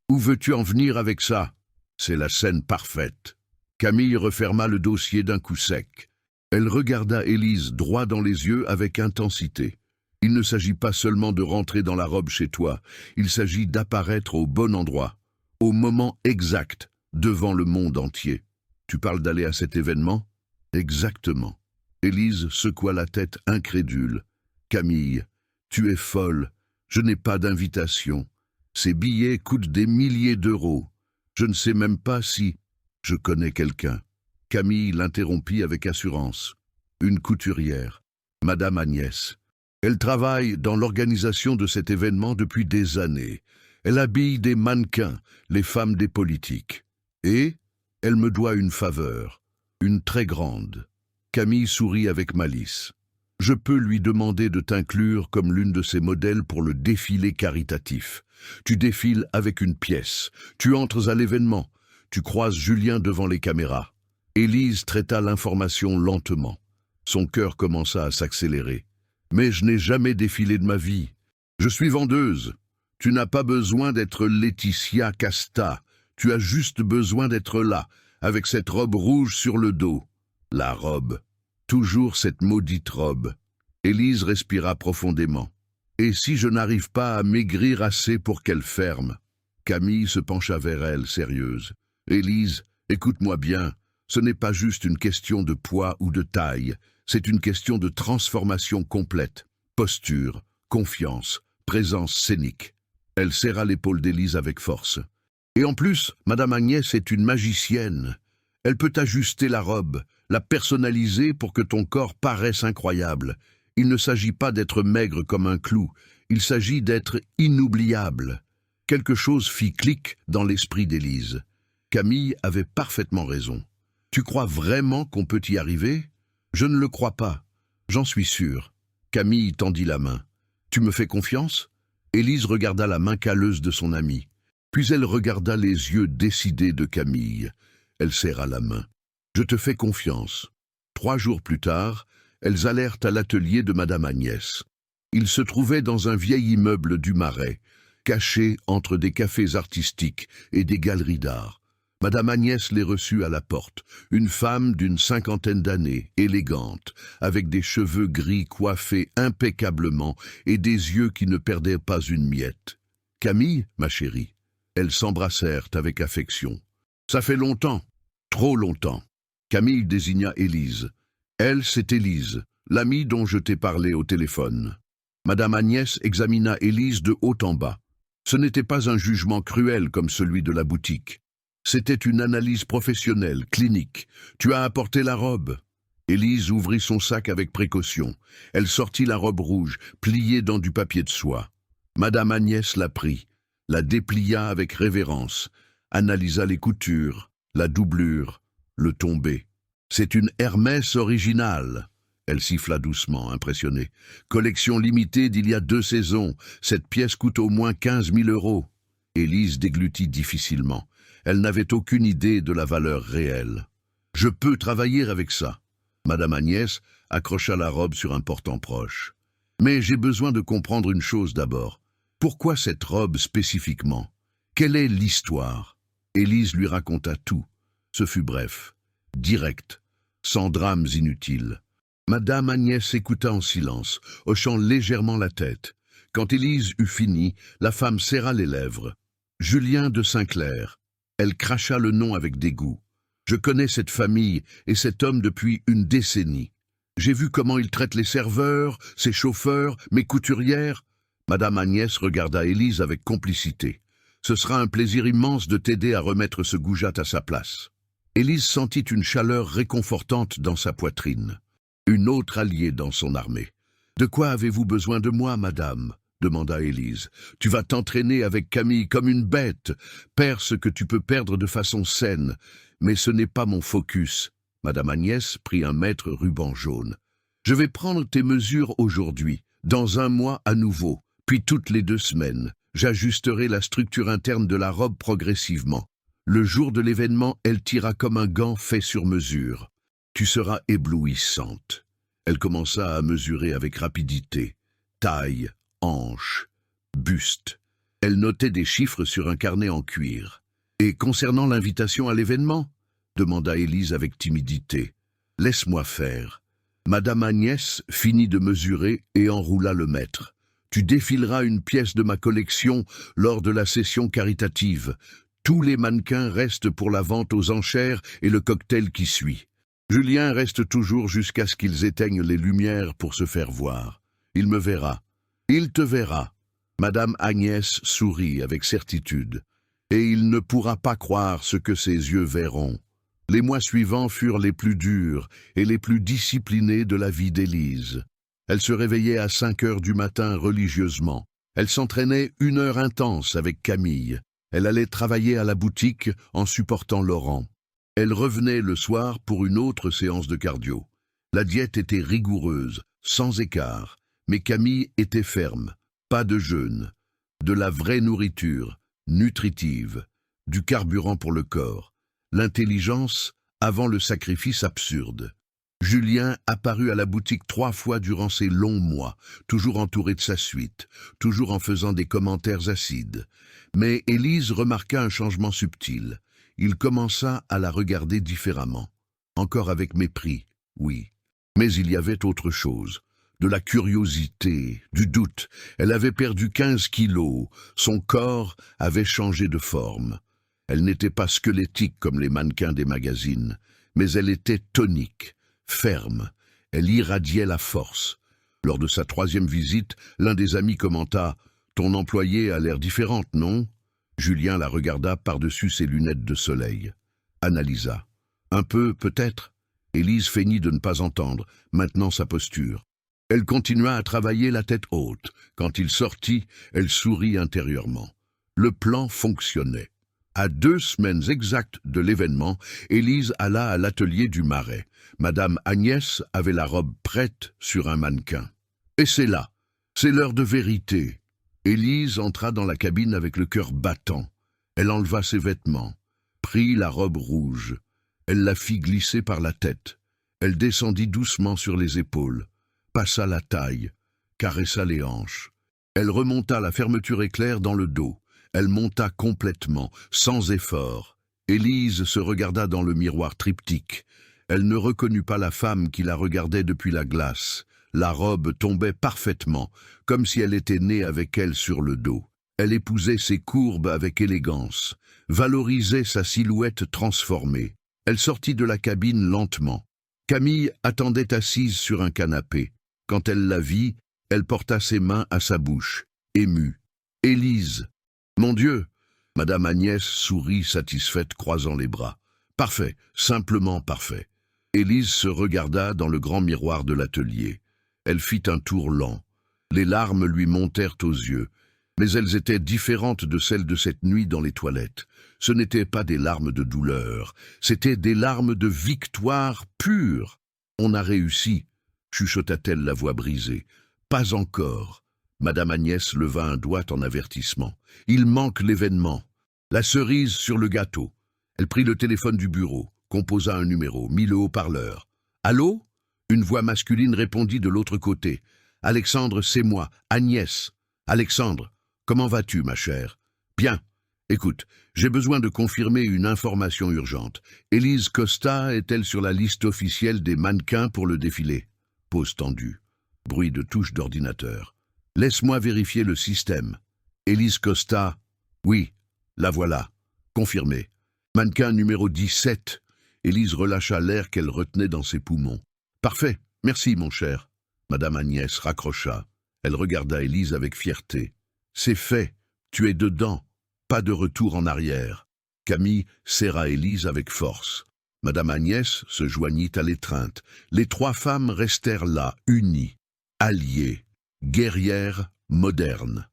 où veux-tu en venir avec ça ? C'est la scène parfaite. » Camille referma le dossier d'un coup sec. Elle regarda Élise droit dans les yeux avec intensité. « Il ne s'agit pas seulement de rentrer dans la robe chez toi, il s'agit d'apparaître au bon endroit, au moment exact, devant le monde entier. » « Tu parles d'aller à cet événement ?»« Exactement. Élise secoua la tête incrédule. « Camille, tu es folle. Je n'ai pas d'invitation. Ces billets coûtent des milliers d'euros. Je ne sais même pas si je connais quelqu'un. » Camille l'interrompit avec assurance. « Une couturière, Madame Agnès. Elle travaille dans l'organisation de cet événement depuis des années. Elle habille des mannequins, les femmes des politiques. Et elle me doit une faveur, une très grande. » Camille sourit avec malice. « Je peux lui demander de t'inclure comme l'une de ses modèles pour le défilé caritatif. Tu défiles avec une pièce, tu entres à l'événement, tu croises Julien devant les caméras. » Élise traita l'information lentement. Son cœur commença à s'accélérer. « Mais je n'ai jamais défilé de ma vie. Je suis vendeuse. Tu n'as pas besoin d'être Laetitia Casta. Tu as juste besoin d'être là, avec cette robe rouge sur le dos. » La robe. Toujours cette maudite robe. Élise respira profondément. « Et si je n'arrive pas à maigrir assez pour qu'elle ferme ?» Camille se pencha vers elle, sérieuse. « Élise, écoute-moi bien. Ce n'est pas juste une question de poids ou de taille. C'est une question de transformation complète. Posture, confiance, présence scénique. » Elle serra l'épaule d'Élise avec force. « Et en plus, Madame Agnès est une magicienne. Elle peut ajuster la robe, la personnaliser pour que ton corps paraisse incroyable. Il ne s'agit pas d'être maigre comme un clou, il s'agit d'être inoubliable. » Quelque chose fit clic dans l'esprit d'Élise. Camille avait parfaitement raison. « Tu crois vraiment qu'on peut y arriver ? » ?»« Je ne le crois pas. J'en suis sûr. » Camille tendit la main. « Tu me fais confiance ?» Élise regarda la main calleuse de son amie. Puis elle regarda les yeux décidés de Camille. Elle serra la main. « Je te fais confiance. » 3 jours plus tard, elles allèrent à l'atelier de Madame Agnès. Il se trouvait dans un vieil immeuble du Marais, caché entre des cafés artistiques et des galeries d'art. Madame Agnès les reçut à la porte, une femme d'une 50aine d'années, élégante, avec des cheveux gris coiffés impeccablement et des yeux qui ne perdaient pas une miette. « Camille, ma chérie ?» Elles s'embrassèrent avec affection. « Ça fait longtemps, trop longtemps. » Camille désigna Élise. « Elle, c'est Élise, l'amie dont je t'ai parlé au téléphone. » Madame Agnès examina Élise de haut en bas. Ce n'était pas un jugement cruel comme celui de la boutique. C'était une analyse professionnelle, clinique. « Tu as apporté la robe ?» Élise ouvrit son sac avec précaution. Elle sortit la robe rouge, pliée dans du papier de soie. Madame Agnès la prit, la déplia avec révérence, analysa les coutures, la doublure, le tombé. « C'est une Hermès originale !» Elle siffla doucement, impressionnée. « Collection limitée d'il y a 2 saisons. Cette pièce coûte au moins 15 000 euros. » Élise déglutit difficilement. Elle n'avait aucune idée de la valeur réelle. « Je peux travailler avec ça. » Madame Agnès accrocha la robe sur un portant proche. « Mais j'ai besoin de comprendre une chose d'abord. Pourquoi cette robe spécifiquement? Quelle est l'histoire ?» Élise lui raconta tout. Ce fut bref, direct, sans drames inutiles. Madame Agnès écouta en silence, hochant légèrement la tête. Quand Élise eut fini, la femme serra les lèvres. « Julien de Saint-Clair. » Elle cracha le nom avec dégoût. « Je connais cette famille et cet homme depuis une décennie. J'ai vu comment il traite les serveurs, ses chauffeurs, mes couturières. » Madame Agnès regarda Élise avec complicité. « Ce sera un plaisir immense de t'aider à remettre ce goujat à sa place. » Élise sentit une chaleur réconfortante dans sa poitrine. Une autre alliée dans son armée. « De quoi avez-vous besoin de moi, madame ?» demanda Élise. « Tu vas t'entraîner avec Camille comme une bête. Perds ce que tu peux perdre de façon saine. Mais ce n'est pas mon focus. » Madame Agnès prit un mètre ruban jaune. « Je vais prendre tes mesures aujourd'hui, dans 1 mois à nouveau, puis toutes les 2 semaines. J'ajusterai la structure interne de la robe progressivement. Le jour de l'événement, elle tira comme un gant fait sur mesure. Tu seras éblouissante. » Elle commença à mesurer avec rapidité. Taille, hanche, buste. Elle notait des chiffres sur un carnet en cuir. « Et concernant l'invitation à l'événement ?» demanda Élise avec timidité. « Laisse-moi faire. » Madame Agnès finit de mesurer et enroula le mètre. « Tu défileras une pièce de ma collection lors de la session caritative. Tous les mannequins restent pour la vente aux enchères et le cocktail qui suit. Julien reste toujours jusqu'à ce qu'ils éteignent les lumières pour se faire voir. Il me verra. Il te verra. Madame Agnès sourit avec certitude. Et il ne pourra pas croire ce que ses yeux verront. Les mois suivants furent les plus durs et les plus disciplinés de la vie d'Élise. Elle se réveillait à 5 heures du matin religieusement. Elle s'entraînait 1 heure intense avec Camille. Elle allait travailler à la boutique en supportant Laurent. Elle revenait le soir pour une autre séance de cardio. La diète était rigoureuse, sans écart, mais Camille était ferme. Pas de jeûne, de la vraie nourriture, nutritive, du carburant pour le corps, l'intelligence avant le sacrifice absurde. Julien apparut à la boutique 3 fois durant ces longs mois, toujours entouré de sa suite, toujours en faisant des commentaires acides. Mais Élise remarqua un changement subtil. Il commença à la regarder différemment. Encore avec mépris, oui. Mais il y avait autre chose. De la curiosité, du doute. Elle avait perdu 15 kilos. Son corps avait changé de forme. Elle n'était pas squelettique comme les mannequins des magazines, mais elle était tonique, ferme. Elle irradiait la force. Lors de sa 3e visite, l'un des amis commenta « Ton employée a l'air différente, non ?» Julien la regarda par-dessus ses lunettes de soleil. Analysa. « Un peu, peut-être ?» Élise feignit de ne pas entendre, maintenant sa posture. Elle continua à travailler la tête haute. Quand il sortit, elle sourit intérieurement. Le plan fonctionnait. À 2 semaines exactes de l'événement, Élise alla à l'atelier du Marais. Madame Agnès avait la robe prête sur un mannequin. Et c'est là, c'est l'heure de vérité. Élise entra dans la cabine avec le cœur battant. Elle enleva ses vêtements, prit la robe rouge. Elle la fit glisser par la tête. Elle descendit doucement sur les épaules, passa la taille, caressa les hanches. Elle remonta la fermeture éclair dans le dos. Elle monta complètement, sans effort. Élise se regarda dans le miroir triptyque. Elle ne reconnut pas la femme qui la regardait depuis la glace. La robe tombait parfaitement, comme si elle était née avec elle sur le dos. Elle épousait ses courbes avec élégance, valorisait sa silhouette transformée. Elle sortit de la cabine lentement. Camille attendait assise sur un canapé. Quand elle la vit, elle porta ses mains à sa bouche, émue. « Élise !»« Mon Dieu !» Madame Agnès sourit satisfaite, croisant les bras. « Parfait, simplement parfait. » Élise se regarda dans le grand miroir de l'atelier. Elle fit un tour lent. Les larmes lui montèrent aux yeux, mais elles étaient différentes de celles de cette nuit dans les toilettes. Ce n'étaient pas des larmes de douleur, c'étaient des larmes de victoire pure. « On a réussi !» chuchota-t-elle la voix brisée. « Pas encore. » Madame Agnès leva un doigt en avertissement. « Il manque l'événement. » La cerise sur le gâteau. Elle prit le téléphone du bureau, composa un numéro, mit le haut-parleur. « Allô ?» Une voix masculine répondit de l'autre côté. « Alexandre, c'est moi, Agnès. »« Alexandre, comment vas-tu, ma chère ?»« Bien. Écoute, j'ai besoin de confirmer une information urgente. Élise Costa est-elle sur la liste officielle des mannequins pour le défilé ?» Pause tendue. Bruit de touche d'ordinateur. « Laisse-moi vérifier le système. Élise Costa, oui, la voilà. Confirmé. Mannequin numéro 17. » Élise relâcha l'air qu'elle retenait dans ses poumons. « Parfait, merci mon cher. » Madame Agnès raccrocha. Elle regarda Élise avec fierté. « C'est fait, tu es dedans, pas de retour en arrière. » Camille serra Élise avec force. Madame Agnès se joignit à l'étreinte. Les 3 femmes restèrent là, unies, alliées, guerrières, modernes.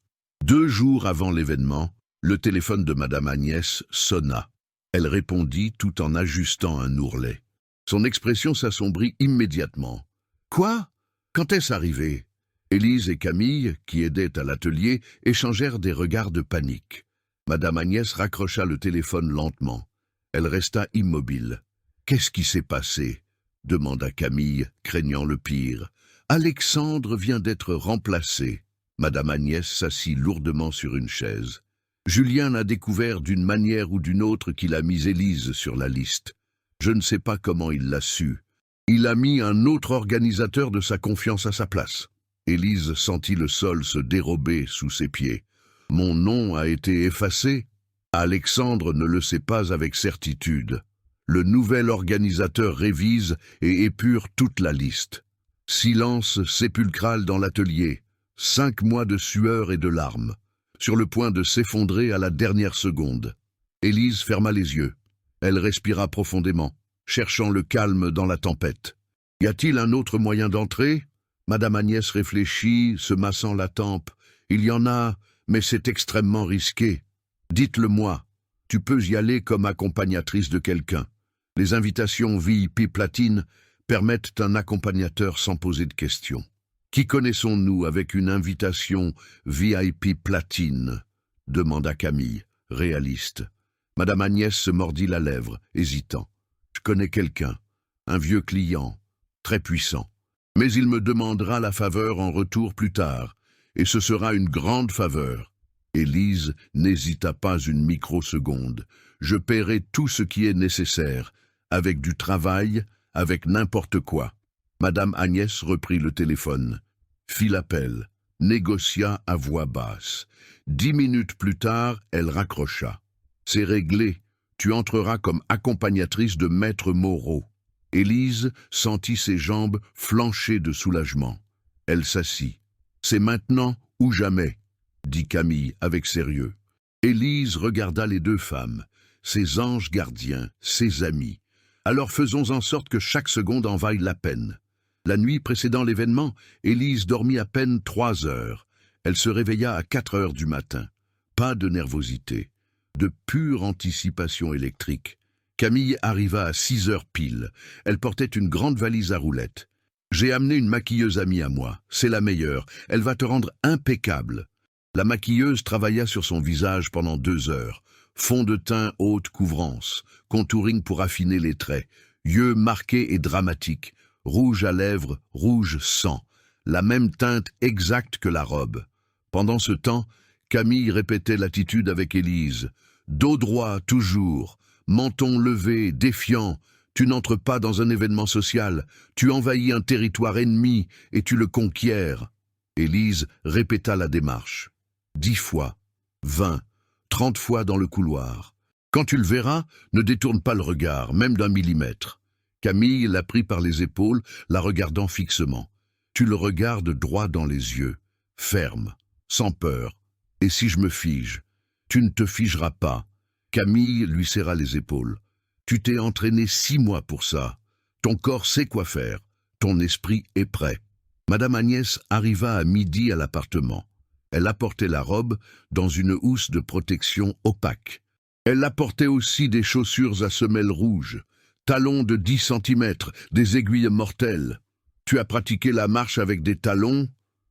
2 jours avant l'événement, le téléphone de Madame Agnès sonna. Elle répondit tout en ajustant un ourlet. Son expression s'assombrit immédiatement. « Quoi ? Quand est-ce arrivé ?» Élise et Camille, qui aidaient à l'atelier, échangèrent des regards de panique. Madame Agnès raccrocha le téléphone lentement. Elle resta immobile. « Qu'est-ce qui s'est passé ?» demanda Camille, craignant le pire. « Alexandre vient d'être remplacé. » Madame Agnès s'assit lourdement sur une chaise. Julien a découvert d'une manière ou d'une autre qu'il a mis Élise sur la liste. Je ne sais pas comment il l'a su. Il a mis un autre organisateur de sa confiance à sa place. Élise sentit le sol se dérober sous ses pieds. Mon nom a été effacé. Alexandre ne le sait pas avec certitude. Le nouvel organisateur révise et épure toute la liste. Silence sépulcral dans l'atelier. 5 mois de sueur et de larmes. Sur le point de s'effondrer à la dernière seconde. Élise ferma les yeux. Elle respira profondément, cherchant le calme dans la tempête. Y a-t-il un autre moyen d'entrer? Madame Agnès réfléchit, se massant la tempe. Il y en a, mais c'est extrêmement risqué. Dites-le-moi. Tu peux y aller comme accompagnatrice de quelqu'un. Les invitations VIP platine permettent un accompagnateur sans poser de questions. Qui connaissons-nous avec une invitation VIP platine? Demanda Camille, réaliste. Madame Agnès se mordit la lèvre, hésitant. Je connais quelqu'un, un vieux client, très puissant. Mais il me demandera la faveur en retour plus tard, et ce sera une grande faveur. Élise n'hésita pas une microseconde. Je paierai tout ce qui est nécessaire, avec du travail, avec n'importe quoi. Madame Agnès reprit le téléphone, fit l'appel, négocia à voix basse. 10 minutes plus tard, elle raccrocha. C'est réglé, tu entreras comme accompagnatrice de Maître Moreau. Élise sentit ses jambes flancher de soulagement. Elle s'assit. C'est maintenant ou jamais, dit Camille avec sérieux. Élise regarda les 2 femmes, ses anges gardiens, ses amis. Alors faisons en sorte que chaque seconde en vaille la peine. La nuit précédant l'événement, Élise dormit à peine 3 heures. Elle se réveilla à 4 heures du matin. Pas de nervosité, de pure anticipation électrique. Camille arriva à 6 heures pile. Elle portait une grande valise à roulettes. J'ai amené une maquilleuse amie à moi. C'est la meilleure. Elle va te rendre impeccable. La maquilleuse travailla sur son visage pendant 2 heures. Fond de teint haute couvrance, contouring pour affiner les traits, yeux marqués et dramatiques, rouge à lèvres, rouge sang, la même teinte exacte que la robe. Pendant ce temps, Camille répétait l'attitude avec Élise. Dos droit toujours, menton levé, défiant. Tu n'entres pas dans un événement social, tu envahis un territoire ennemi et tu le conquiers. Élise répéta la démarche. 10 fois, 20, 30 fois dans le couloir. Quand tu le verras, ne détourne pas le regard, même d'1 millimètre. Camille la prit par les épaules, la regardant fixement. Tu le regardes droit dans les yeux, ferme, sans peur. Et si je me fige? Tu ne te figeras pas. Camille lui serra les épaules. Tu t'es entraîné 6 mois pour ça. Ton corps sait quoi faire. Ton esprit est prêt. Madame Agnès arriva à midi à l'appartement. Elle apportait la robe dans une housse de protection opaque. Elle apportait aussi des chaussures à semelles rouges, talons de 10 centimètres, des aiguilles mortelles. Tu as pratiqué la marche avec des talons?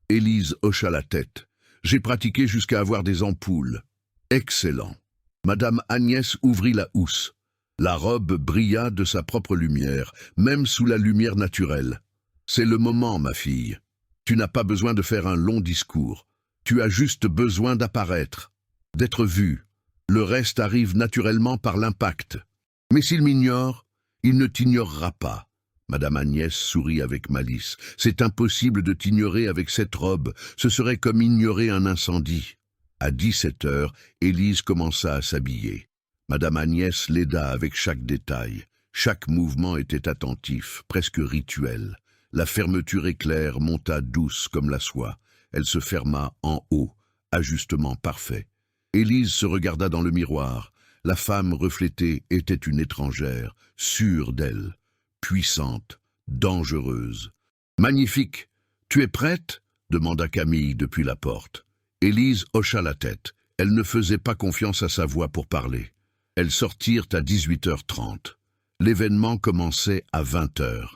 Élise hocha la tête. J'ai pratiqué jusqu'à avoir des ampoules. Excellent. Madame Agnès ouvrit la housse. La robe brilla de sa propre lumière, même sous la lumière naturelle. C'est le moment, ma fille. Tu n'as pas besoin de faire un long discours. Tu as juste besoin d'apparaître, d'être vu. Le reste arrive naturellement par l'impact. Mais s'il m'ignore, il ne t'ignorera pas. Madame Agnès sourit avec malice. C'est impossible de t'ignorer avec cette robe. Ce serait comme ignorer un incendie. À 17 heures, Élise commença à s'habiller. Madame Agnès l'aida avec chaque détail. Chaque mouvement était attentif, presque rituel. La fermeture éclair monta douce comme la soie. Elle se ferma en haut, ajustement parfait. Élise se regarda dans le miroir. La femme reflétée était une étrangère, sûre d'elle, puissante, dangereuse. « Magnifique! Tu es prête ?» demanda Camille depuis la porte. Élise hocha la tête. Elle ne faisait pas confiance à sa voix pour parler. Elles sortirent à 18h30. L'événement commençait à 20h.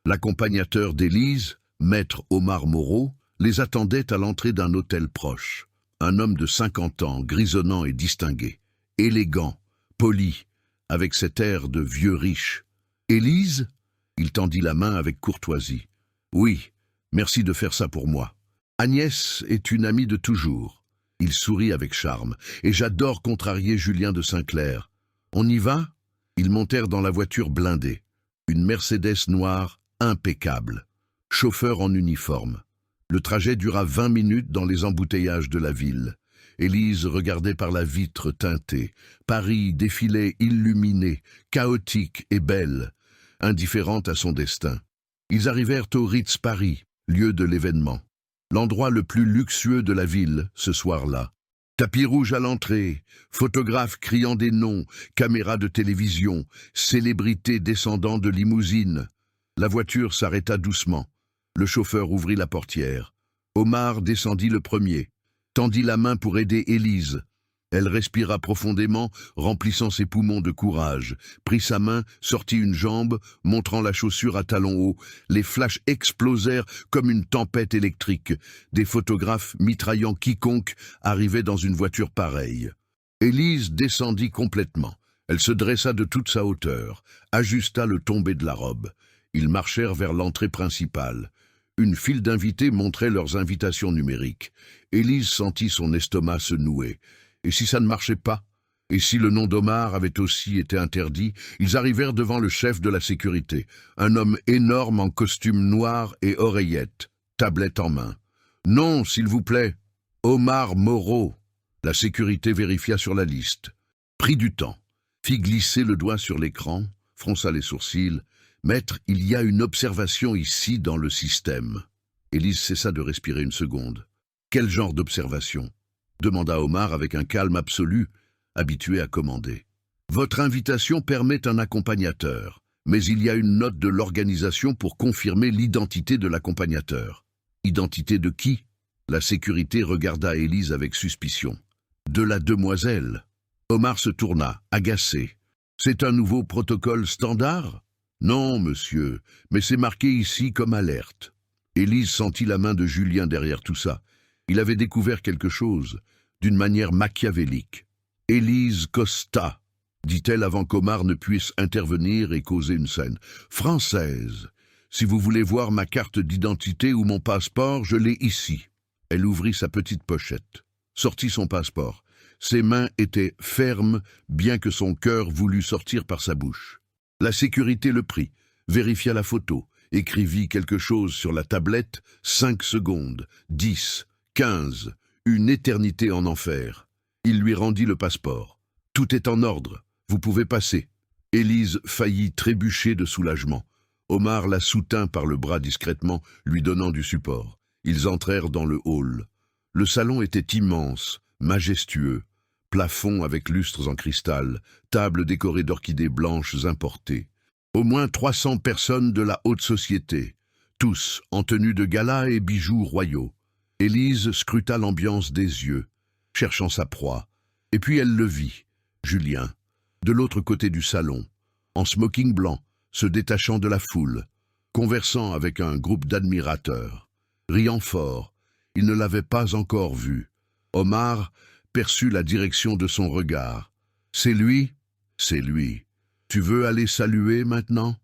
L'accompagnateur d'Élise, maître Omar Moreau, les attendait à l'entrée d'un hôtel proche. Un homme de 50 ans, grisonnant et distingué, élégant, poli, avec cet air de vieux riche. « Élise ?» Il tendit la main avec courtoisie. « Oui, merci de faire ça pour moi. Agnès est une amie de toujours. » Il sourit avec charme. « Et j'adore contrarier Julien de Saint-Clair. On y va ?» Ils montèrent dans la voiture blindée. Une Mercedes noire impeccable. Chauffeur en uniforme. Le trajet dura 20 minutes dans les embouteillages de la ville. Élise regardait par la vitre teintée. Paris défilait illuminé, chaotique et belle, indifférente à son destin. Ils arrivèrent au Ritz Paris, lieu de l'événement. L'endroit le plus luxueux de la ville, ce soir-là. Tapis rouge à l'entrée, photographes criant des noms, caméras de télévision, célébrités descendant de limousines. La voiture s'arrêta doucement. Le chauffeur ouvrit la portière. Omar descendit le premier, tendit la main pour aider Élise. Elle respira profondément, remplissant ses poumons de courage, prit sa main, sortit une jambe, montrant la chaussure à talons hauts. Les flashs explosèrent comme une tempête électrique, des photographes mitraillant quiconque arrivait dans une voiture pareille. Élise descendit complètement. Elle se dressa de toute sa hauteur, ajusta le tombé de la robe. Ils marchèrent vers l'entrée principale. Une file d'invités montrait leurs invitations numériques. Élise sentit son estomac se nouer. Et si ça ne marchait pas? Et si le nom d'Omar avait aussi été interdit? Ils arrivèrent devant le chef de la sécurité, un homme énorme en costume noir et oreillette, tablette en main. « Non, s'il vous plaît, Omar Moreau !» La sécurité vérifia sur la liste. Prit du temps, fit glisser le doigt sur l'écran, fronça les sourcils. « Maître, il y a une observation ici dans le système. » Élise cessa de respirer une seconde. « Quel genre d'observation ?» demanda Omar avec un calme absolu, habitué à commander. « Votre invitation permet un accompagnateur, mais il y a une note de l'organisation pour confirmer l'identité de l'accompagnateur. »« Identité de qui ?» La sécurité regarda Élise avec suspicion. « De la demoiselle. » Omar se tourna, agacé. « C'est un nouveau protocole standard ?»« Non, monsieur, mais c'est marqué ici comme alerte. » Élise sentit la main de Julien derrière tout ça. Il avait découvert quelque chose, d'une manière machiavélique. « Élise Costa », dit-elle avant qu'Omar ne puisse intervenir et causer une scène. « Française. Si vous voulez voir ma carte d'identité ou mon passeport, je l'ai ici. » Elle ouvrit sa petite pochette, sortit son passeport. Ses mains étaient fermes, bien que son cœur voulût sortir par sa bouche. La sécurité le prit, vérifia la photo, écrivit quelque chose sur la tablette, 5 secondes, 10, 15, une éternité en enfer. Il lui rendit le passeport. « Tout est en ordre, vous pouvez passer. » Élise faillit trébucher de soulagement. Omar la soutint par le bras discrètement, lui donnant du support. Ils entrèrent dans le hall. Le salon était immense, majestueux, plafond avec lustres en cristal, table décorée d'orchidées blanches importées. Au moins 300 personnes de la haute société, tous en tenue de gala et bijoux royaux. Élise scruta l'ambiance des yeux, cherchant sa proie, et puis elle le vit, Julien, de l'autre côté du salon, en smoking blanc, se détachant de la foule, conversant avec un groupe d'admirateurs, riant fort. Il ne l'avait pas encore vu. Omar perçut la direction de son regard. « C'est lui ? C'est lui. Tu veux aller saluer maintenant ?»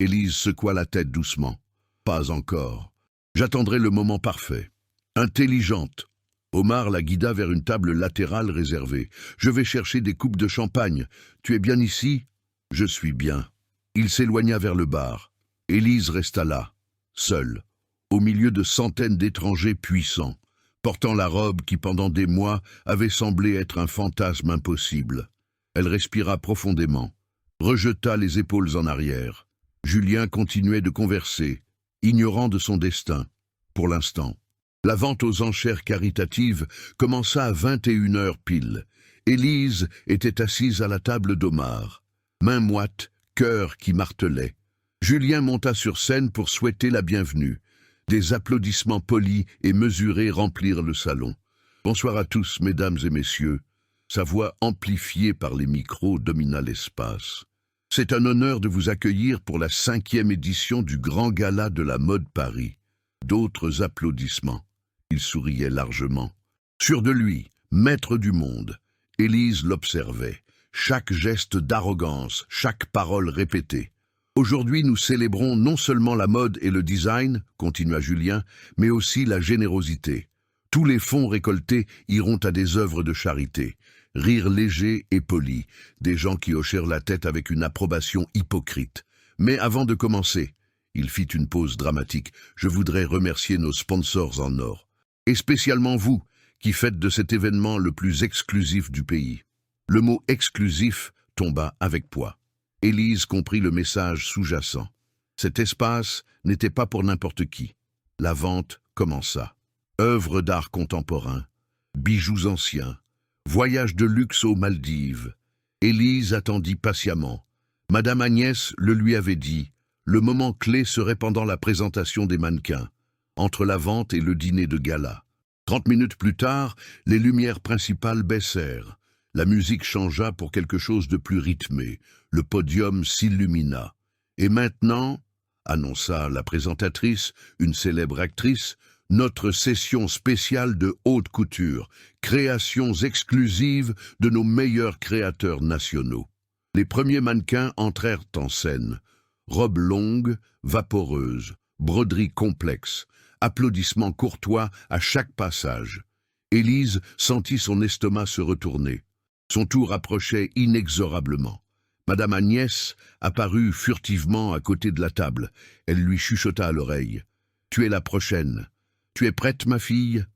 Élise secoua la tête doucement. « Pas encore. J'attendrai le moment parfait. » Intelligente. Omar la guida vers une table latérale réservée. « Je vais chercher des coupes de champagne. Tu es bien ici ?»« Je suis bien. » Il s'éloigna vers le bar. Élise resta là, seule, au milieu de centaines d'étrangers puissants, portant la robe qui pendant des mois avait semblé être un fantasme impossible. Elle respira profondément, rejeta les épaules en arrière. Julien continuait de converser, ignorant de son destin, pour l'instant. La vente aux enchères caritatives commença à 21h pile. Élise était assise à la table d'Omar, main moite, cœur qui martelait. Julien monta sur scène pour souhaiter la bienvenue. Des applaudissements polis et mesurés remplirent le salon. « Bonsoir à tous, mesdames et messieurs. » Sa voix amplifiée par les micros domina l'espace. « C'est un honneur de vous accueillir pour la 5e édition du Grand Gala de la Mode Paris. » D'autres applaudissements. Il souriait largement. Sûr de lui, maître du monde, Élise l'observait. Chaque geste d'arrogance, chaque parole répétée. « Aujourd'hui, nous célébrons non seulement la mode et le design, continua Julien, mais aussi la générosité. Tous les fonds récoltés iront à des œuvres de charité. » Rire léger et poli, des gens qui hochèrent la tête avec une approbation hypocrite. Mais avant de commencer, il fit une pause dramatique. « Je voudrais remercier nos sponsors en or. Et spécialement vous, qui fête de cet événement le plus exclusif du pays. Le mot « exclusif » tomba avec poids. Élise comprit le message sous-jacent. Cet espace n'était pas pour n'importe qui. La vente commença. Œuvres d'art contemporain, bijoux anciens, voyages de luxe aux Maldives. Élise attendit patiemment. Madame Agnès le lui avait dit. Le moment clé serait pendant la présentation des mannequins, entre la vente et le dîner de gala. 30 minutes plus tard, les lumières principales baissèrent. La musique changea pour quelque chose de plus rythmé. Le podium s'illumina. Et maintenant, annonça la présentatrice, une célèbre actrice, notre session spéciale de haute couture, créations exclusives de nos meilleurs créateurs nationaux. Les premiers mannequins entrèrent en scène. Robes longues, vaporeuses, broderies complexes, applaudissements courtois à chaque passage. Élise sentit son estomac se retourner. Son tour approchait inexorablement. Madame Agnès apparut furtivement à côté de la table. Elle lui chuchota à l'oreille. « Tu es la prochaine. Tu es prête, ma fille ?»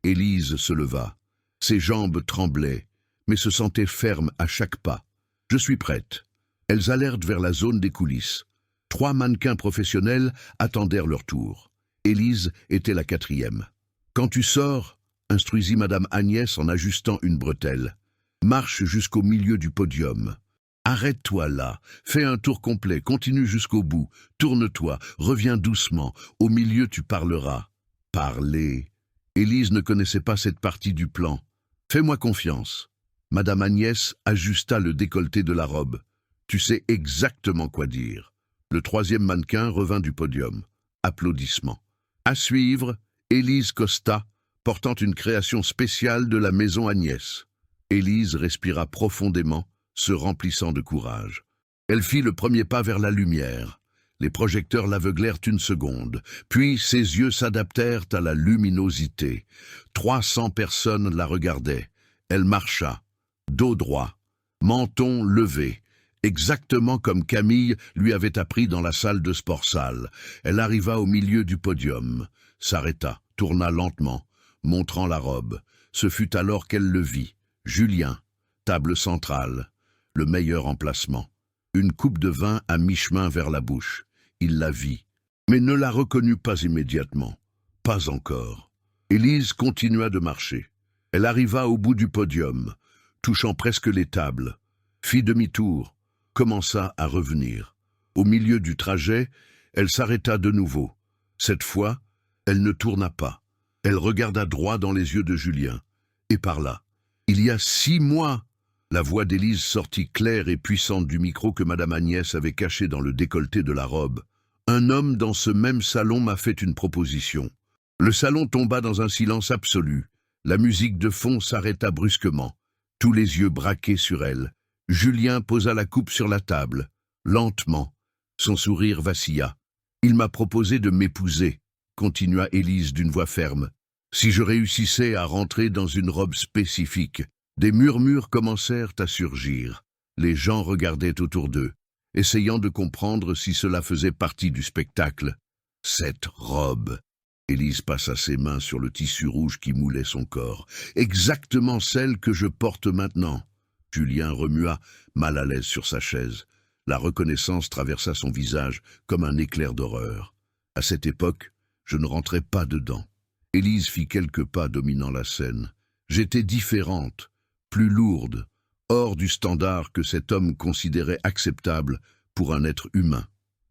Élise se leva. Ses jambes tremblaient, mais se sentait ferme à chaque pas. « Je suis prête. » Elles allèrent vers la zone des coulisses. 3 mannequins professionnels attendèrent leur tour. Élise était la 4e. « Quand tu sors, » instruisit Madame Agnès en ajustant une bretelle. « Marche jusqu'au milieu du podium. Arrête-toi là, fais un tour complet, continue jusqu'au bout, tourne-toi, reviens doucement, au milieu tu parleras. » Parler. Élise ne connaissait pas cette partie du plan. « Fais-moi confiance. » Madame Agnès ajusta le décolleté de la robe. « Tu sais exactement quoi dire. » Le 3e mannequin revint du podium. Applaudissements. À suivre, Élise Costa, portant une création spéciale de la maison Agnès. Élise respira profondément, se remplissant de courage. Elle fit le premier pas vers la lumière. Les projecteurs l'aveuglèrent une seconde, puis ses yeux s'adaptèrent à la luminosité. 300 personnes la regardaient. Elle marcha, dos droit, menton levé, exactement comme Camille lui avait appris dans la salle de sport-salle. Elle arriva au milieu du podium, s'arrêta, tourna lentement, montrant la robe. Ce fut alors qu'elle le vit. Julien, table centrale, le meilleur emplacement. Une coupe de vin à mi-chemin vers la bouche. Il la vit, mais ne la reconnut pas immédiatement. Pas encore. Élise continua de marcher. Elle arriva au bout du podium, touchant presque les tables, fit demi-tour, commença à revenir. Au milieu du trajet, elle s'arrêta de nouveau. Cette fois, elle ne tourna pas. Elle regarda droit dans les yeux de Julien, et parla. « Il y a 6 mois !» La voix d'Élise sortit claire et puissante du micro que Madame Agnès avait caché dans le décolleté de la robe. « Un homme dans ce même salon m'a fait une proposition. » Le salon tomba dans un silence absolu. La musique de fond s'arrêta brusquement, tous les yeux braqués sur elle. Julien posa la coupe sur la table, lentement. Son sourire vacilla. « Il m'a proposé de m'épouser, » continua Élise d'une voix ferme. « Si je réussissais à rentrer dans une robe spécifique. » Des murmures commencèrent à surgir. Les gens regardaient autour d'eux, essayant de comprendre si cela faisait partie du spectacle. « Cette robe !» Élise passa ses mains sur le tissu rouge qui moulait son corps. « Exactement celle que je porte maintenant. » Julien remua, mal à l'aise sur sa chaise. La reconnaissance traversa son visage comme un éclair d'horreur. À cette époque, je ne rentrais pas dedans. Élise fit quelques pas dominant la scène. J'étais différente, plus lourde, hors du standard que cet homme considérait acceptable pour un être humain.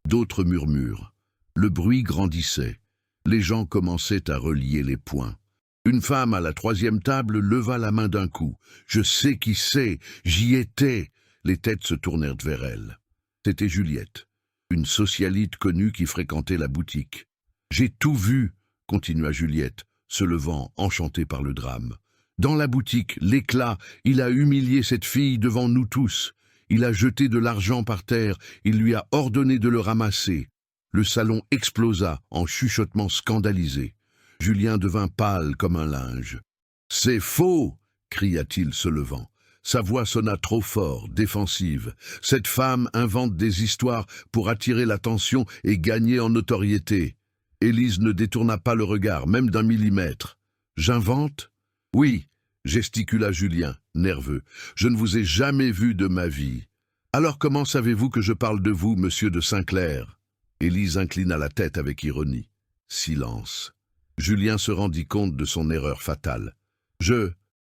D'autres murmurent. Le bruit grandissait. Les gens commençaient à relier les poings. Une femme à la 3e table leva la main d'un coup. « Je sais qui c'est, j'y étais !» Les têtes se tournèrent vers elle. C'était Juliette, une socialite connue qui fréquentait la boutique. « J'ai tout vu !» continua Juliette, se levant, enchantée par le drame. « Dans la boutique, l'éclat, il a humilié cette fille devant nous tous. Il a jeté de l'argent par terre, il lui a ordonné de le ramasser. » Le salon explosa en chuchotements scandalisés. Julien devint pâle comme un linge. « C'est faux !» cria-t-il se levant. Sa voix sonna trop fort, défensive. « Cette femme invente des histoires pour attirer l'attention et gagner en notoriété. » Élise ne détourna pas le regard, même d'1 millimètre. « J'invente ? Oui, gesticula Julien, nerveux. Je ne vous ai jamais vu de ma vie. Alors comment savez-vous que je parle de vous, monsieur de Saint-Clair? Élise inclina la tête avec ironie. Silence. Julien se rendit compte de son erreur fatale. Je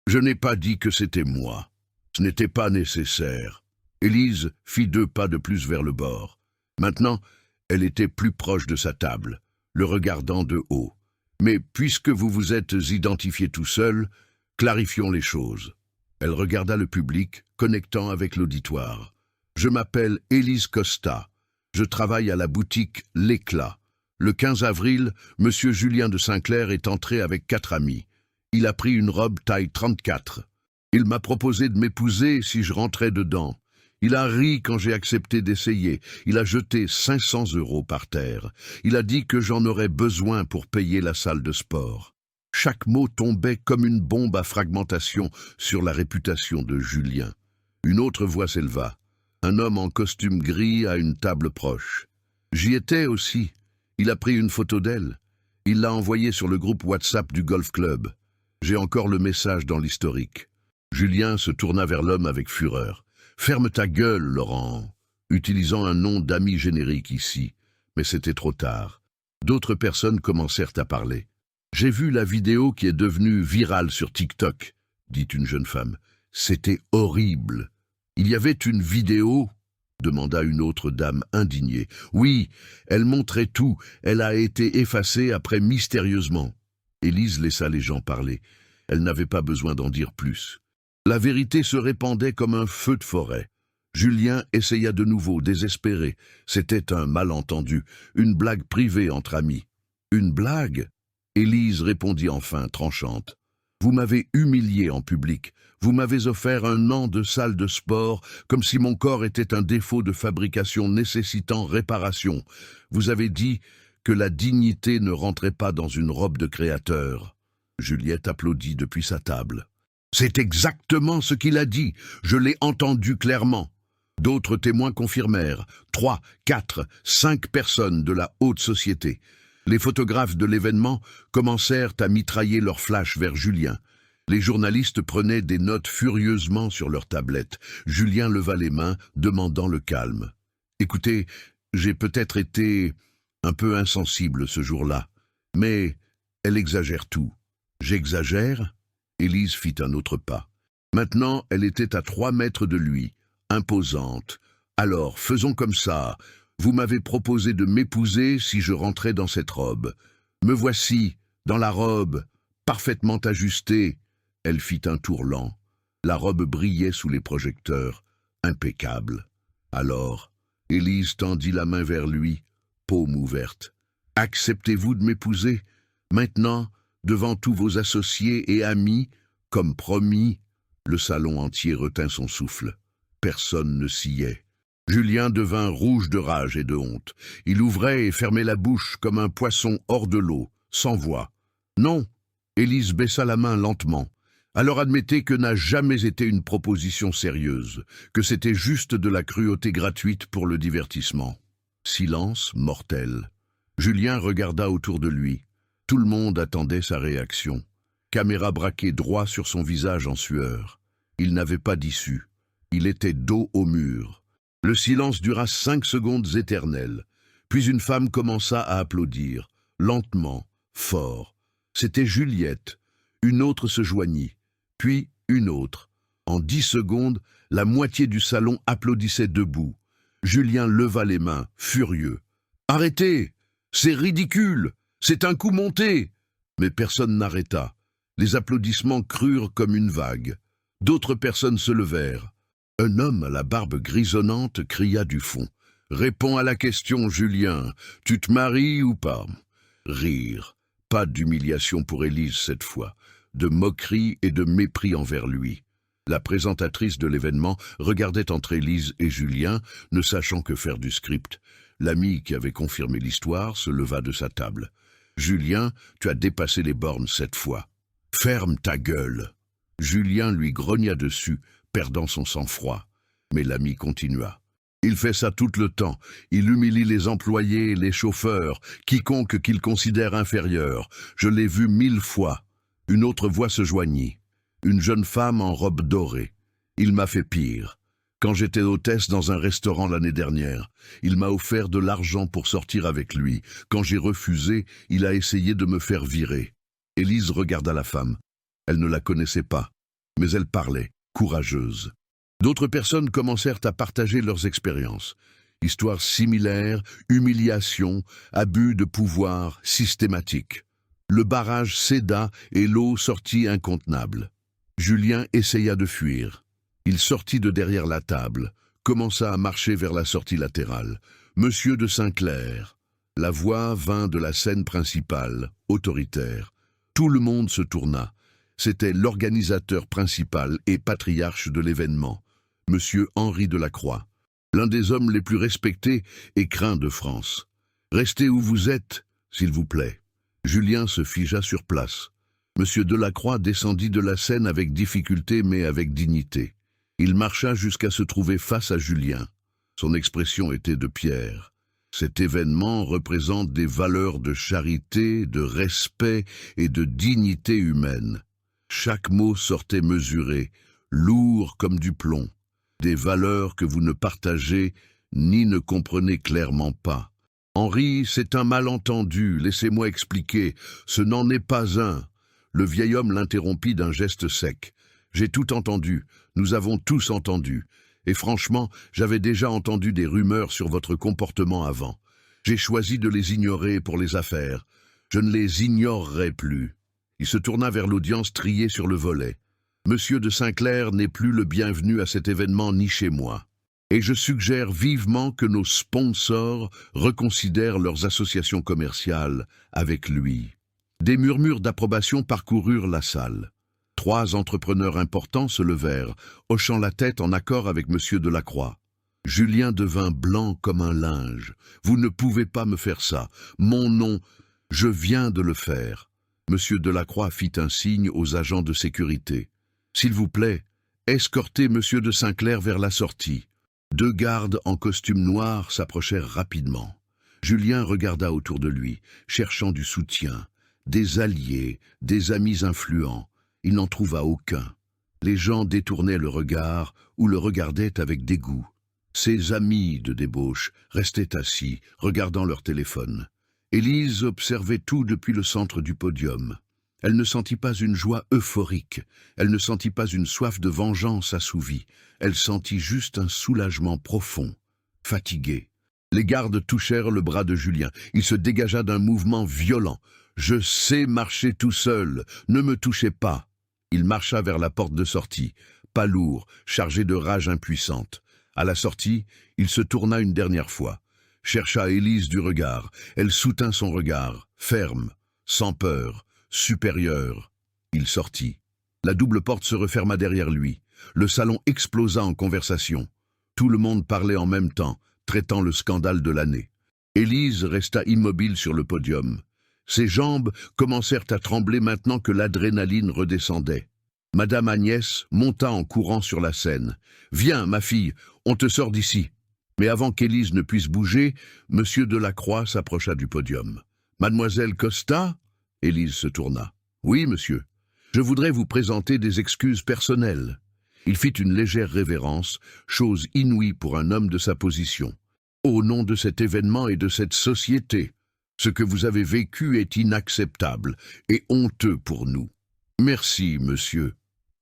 n'ai pas dit que c'était moi. Ce n'était pas nécessaire. Élise fit 2 pas de plus vers le bord. Maintenant, elle était plus proche de sa table, le regardant de haut. Mais puisque vous vous êtes identifié tout seul, clarifions les choses. Elle regarda le public, connectant avec l'auditoire. Je m'appelle Élise Costa. Je travaille à la boutique L'Éclat. Le 15 avril, monsieur Julien de Saint-Clair est entré avec 4 amis. Il a pris une robe taille 34. Il m'a proposé de m'épouser si je rentrais dedans. Il a ri quand j'ai accepté d'essayer. Il a jeté 500 € par terre. Il a dit que j'en aurais besoin pour payer la salle de sport. Chaque mot tombait comme une bombe à fragmentation sur la réputation de Julien. Une autre voix s'éleva. Un homme en costume gris à une table proche. J'y étais aussi. Il a pris une photo d'elle. Il l'a envoyée sur le groupe WhatsApp du Golf Club. J'ai encore le message dans l'historique. Julien se tourna vers l'homme avec fureur. « Ferme ta gueule, Laurent !» utilisant un nom d'ami générique ici. Mais c'était trop tard. D'autres personnes commencèrent à parler. « J'ai vu la vidéo qui est devenue virale sur TikTok, » dit une jeune femme. « C'était horrible. »« Il y avait une vidéo ?» demanda une autre dame indignée. « Oui, elle montrait tout. Elle a été effacée après mystérieusement. » Élise laissa les gens parler. Elle n'avait pas besoin d'en dire plus. La vérité se répandait comme un feu de forêt. Julien essaya de nouveau, désespéré. C'était un malentendu, une blague privée entre amis. « Une blague ?» Élise répondit enfin, tranchante. « Vous m'avez humilié en public. Vous m'avez offert 1 an de salle de sport, comme si mon corps était un défaut de fabrication nécessitant réparation. Vous avez dit que la dignité ne rentrait pas dans une robe de créateur. » Juliette applaudit depuis sa table. « C'est exactement ce qu'il a dit. Je l'ai entendu clairement. » D'autres témoins confirmèrent. 3, 4, 5 personnes de la haute société. Les photographes de l'événement commencèrent à mitrailler leurs flashs vers Julien. Les journalistes prenaient des notes furieusement sur leurs tablettes. Julien leva les mains, demandant le calme. « Écoutez, j'ai peut-être été un peu insensible ce jour-là, mais elle exagère tout. » « J'exagère ?» Élise fit un autre pas. Maintenant, elle était à 3 mètres de lui, imposante. « Alors, faisons comme ça. Vous m'avez proposé de m'épouser si je rentrais dans cette robe. Me voici, dans la robe, parfaitement ajustée. » Elle fit un tour lent. La robe brillait sous les projecteurs, impeccable. Alors, Élise tendit la main vers lui, paume ouverte. « Acceptez-vous de m'épouser? Maintenant, devant tous vos associés et amis, comme promis. » Le salon entier retint son souffle. Personne ne sciait. Julien devint rouge de rage et de honte. Il ouvrait et fermait la bouche comme un poisson hors de l'eau, sans voix. « Non !» Élise baissa la main lentement. « Alors admettez que n'a jamais été une proposition sérieuse, que c'était juste de la cruauté gratuite pour le divertissement. » Silence mortel. Julien regarda autour de lui. Tout le monde attendait sa réaction. Caméra braquée droit sur son visage en sueur. Il n'avait pas d'issue. Il était dos au mur. Le silence dura 5 secondes éternelles. Puis une femme commença à applaudir, lentement, fort. C'était Juliette. Une autre se joignit. Puis une autre. En 10 secondes, la moitié du salon applaudissait debout. Julien leva les mains, furieux. « Arrêtez! C'est ridicule! C'est un coup monté !» Mais personne n'arrêta. Les applaudissements crurent comme une vague. D'autres personnes se levèrent. Un homme à la barbe grisonnante cria du fond. « Réponds à la question, Julien. Tu te maries ou pas ?» Rire. Pas d'humiliation pour Élise cette fois. De moquerie et de mépris envers lui. La présentatrice de l'événement regardait entre Élise et Julien, ne sachant que faire du script. L'ami qui avait confirmé l'histoire se leva de sa table. « Julien, tu as dépassé les bornes cette fois. Ferme ta gueule !» Julien lui grogna dessus, perdant son sang-froid. Mais l'ami continua. « Il fait ça tout le temps. Il humilie les employés, les chauffeurs, quiconque qu'il considère inférieur. Je l'ai vu 1000 fois. » Une autre voix se joignit. Une jeune femme en robe dorée. Il m'a fait pire. Quand j'étais hôtesse dans un restaurant l'année dernière, il m'a offert de l'argent pour sortir avec lui. Quand j'ai refusé, il a essayé de me faire virer. Élise regarda la femme. Elle ne la connaissait pas, mais elle parlait, courageuse. D'autres personnes commencèrent à partager leurs expériences. Histoires similaires, humiliations, abus de pouvoir systématiques. Le barrage céda et l'eau sortit incontenable. Julien essaya de fuir. Il sortit de derrière la table, commença à marcher vers la sortie latérale. Monsieur de Saint-Clair. La voix vint de la scène principale, autoritaire. Tout le monde se tourna. C'était l'organisateur principal et patriarche de l'événement, Monsieur Henri Delacroix, l'un des hommes les plus respectés et craints de France. « Restez où vous êtes, s'il vous plaît. » Julien se figea sur place. Monsieur Delacroix descendit de la scène avec difficulté mais avec dignité. Il marcha jusqu'à se trouver face à Julien. Son expression était de pierre. Cet événement représente des valeurs de charité, de respect et de dignité humaine. Chaque mot sortait mesuré, lourd comme du plomb. Des valeurs que vous ne partagez ni ne comprenez clairement pas. Henri, c'est un malentendu, laissez-moi expliquer, ce n'en est pas un. Le vieil homme l'interrompit d'un geste sec. J'ai tout entendu, nous avons tous entendu. Et franchement, j'avais déjà entendu des rumeurs sur votre comportement avant. J'ai choisi de les ignorer pour les affaires. Je ne les ignorerai plus. Il se tourna vers l'audience triée sur le volet. Monsieur de Saint-Clair n'est plus le bienvenu à cet événement ni chez moi. Et je suggère vivement que nos sponsors reconsidèrent leurs associations commerciales avec lui. Des murmures d'approbation parcoururent la salle. 3 entrepreneurs importants se levèrent, hochant la tête en accord avec Monsieur Delacroix. Julien devint blanc comme un linge. « Vous ne pouvez pas me faire ça. Mon nom, je viens de le faire. » Monsieur Delacroix fit un signe aux agents de sécurité. « S'il vous plaît, escortez Monsieur de Saint-Clair vers la sortie. » 2 gardes en costume noir s'approchèrent rapidement. Julien regarda autour de lui, cherchant du soutien, des alliés, des amis influents. Il n'en trouva aucun. Les gens détournaient le regard ou le regardaient avec dégoût. Ses amis de débauche restaient assis, regardant leur téléphone. Élise observait tout depuis le centre du podium. Elle ne sentit pas une joie euphorique, elle ne sentit pas une soif de vengeance assouvie, elle sentit juste un soulagement profond, fatigué. Les gardes touchèrent le bras de Julien, il se dégagea d'un mouvement violent. « Je sais marcher tout seul, ne me touchez pas !» Il marcha vers la porte de sortie, pas lourd, chargé de rage impuissante. À la sortie, il se tourna une dernière fois, chercha Élise du regard, elle soutint son regard, ferme, sans peur, supérieur. Il sortit. La double porte se referma derrière lui. Le salon explosa en conversation. Tout le monde parlait en même temps, traitant le scandale de l'année. Élise resta immobile sur le podium. Ses jambes commencèrent à trembler maintenant que l'adrénaline redescendait. Madame Agnès monta en courant sur la scène. « Viens, ma fille, on te sort d'ici. » Mais avant qu'Élise ne puisse bouger, Monsieur Delacroix s'approcha du podium. « Mademoiselle Costa ?» Élise se tourna. « Oui, monsieur. Je voudrais vous présenter des excuses personnelles. » Il fit une légère révérence, chose inouïe pour un homme de sa position. « Au nom de cet événement et de cette société, ce que vous avez vécu est inacceptable et honteux pour nous. Merci, monsieur.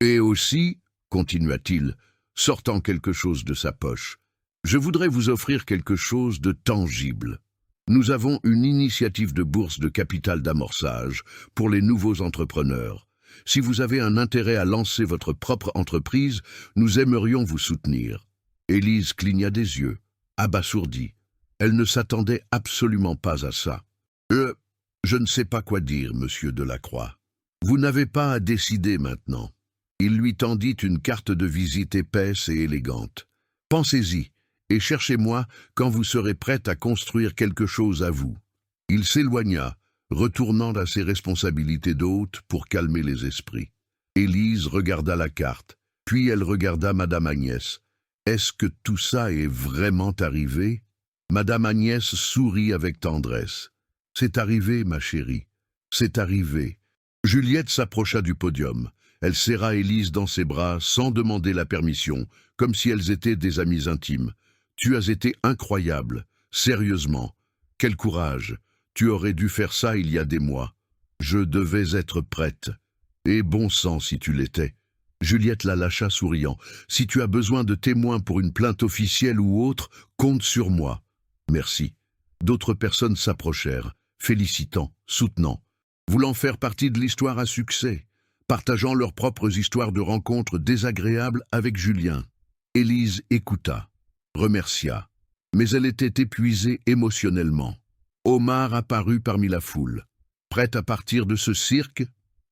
Et aussi, continua-t-il, sortant quelque chose de sa poche, je voudrais vous offrir quelque chose de tangible. Nous avons une initiative de bourse de capital d'amorçage pour les nouveaux entrepreneurs. Si vous avez un intérêt à lancer votre propre entreprise, nous aimerions vous soutenir. » Élise cligna des yeux, abasourdie. Elle ne s'attendait absolument pas à ça. Je ne sais pas quoi dire, monsieur Delacroix. Vous n'avez pas à décider maintenant. » Il lui tendit une carte de visite épaisse et élégante. « Pensez-y, et cherchez-moi quand vous serez prête à construire quelque chose à vous. » Il s'éloigna, retournant à ses responsabilités d'hôte pour calmer les esprits. Élise regarda la carte, puis elle regarda Madame Agnès. « Est-ce que tout ça est vraiment arrivé ?» Madame Agnès sourit avec tendresse. « C'est arrivé, ma chérie, c'est arrivé. Juliette s'approcha du podium. Elle serra Élise dans ses bras sans demander la permission, comme si elles étaient des amies intimes. « Tu as été incroyable. Sérieusement. Quel courage. Tu aurais dû faire ça il y a des mois. Je devais être prête. Et bon sang si tu l'étais. » Juliette la lâcha souriant. « Si tu as besoin de témoins pour une plainte officielle ou autre, compte sur moi. » Merci. D'autres personnes s'approchèrent, félicitant, soutenant, voulant faire partie de l'histoire à succès, partageant leurs propres histoires de rencontres désagréables avec Julien. Élise écouta, remercia, mais elle était épuisée émotionnellement. Omar apparut parmi la foule. Prête à partir de ce cirque?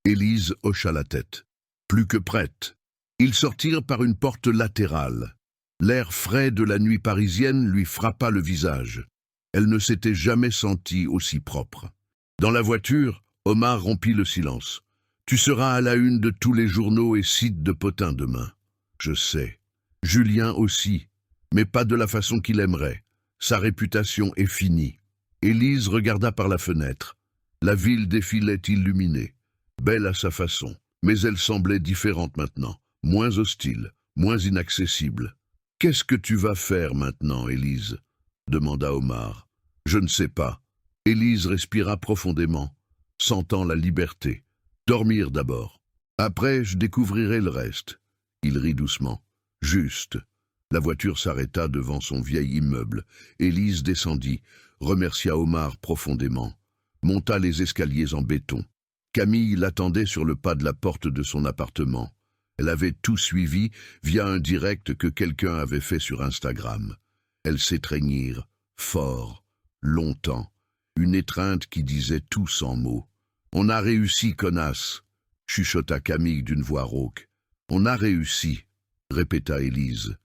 Élise hocha la tête. Plus que prête. Ils sortirent par une porte latérale. L'air frais de la nuit parisienne lui frappa le visage. Elle ne s'était jamais sentie aussi propre. Dans la voiture, Omar rompit le silence. « Tu seras à la une de tous les journaux et sites de potins demain. » « Je sais. Julien aussi, mais pas de la façon qu'il aimerait. Sa réputation est finie. » Élise regarda par la fenêtre. La ville défilait illuminée, belle à sa façon, mais elle semblait différente maintenant, moins hostile, moins inaccessible. « Qu'est-ce que tu vas faire maintenant, Élise ?» demanda Omar. « Je ne sais pas. » Élise respira profondément, sentant la liberté. « Dormir d'abord. Après, je découvrirai le reste. » Il rit doucement. « Juste. » La voiture s'arrêta devant son vieil immeuble. Élise descendit, remercia Omar profondément, monta les escaliers en béton. Camille l'attendait sur le pas de la porte de son appartement. Elle avait tout suivi via un direct que quelqu'un avait fait sur Instagram. Elles s'étreignirent, fort, longtemps, une étreinte qui disait tout sans mots. « On a réussi, connasse !» chuchota Camille d'une voix rauque. « On a réussi !» répéta Élise.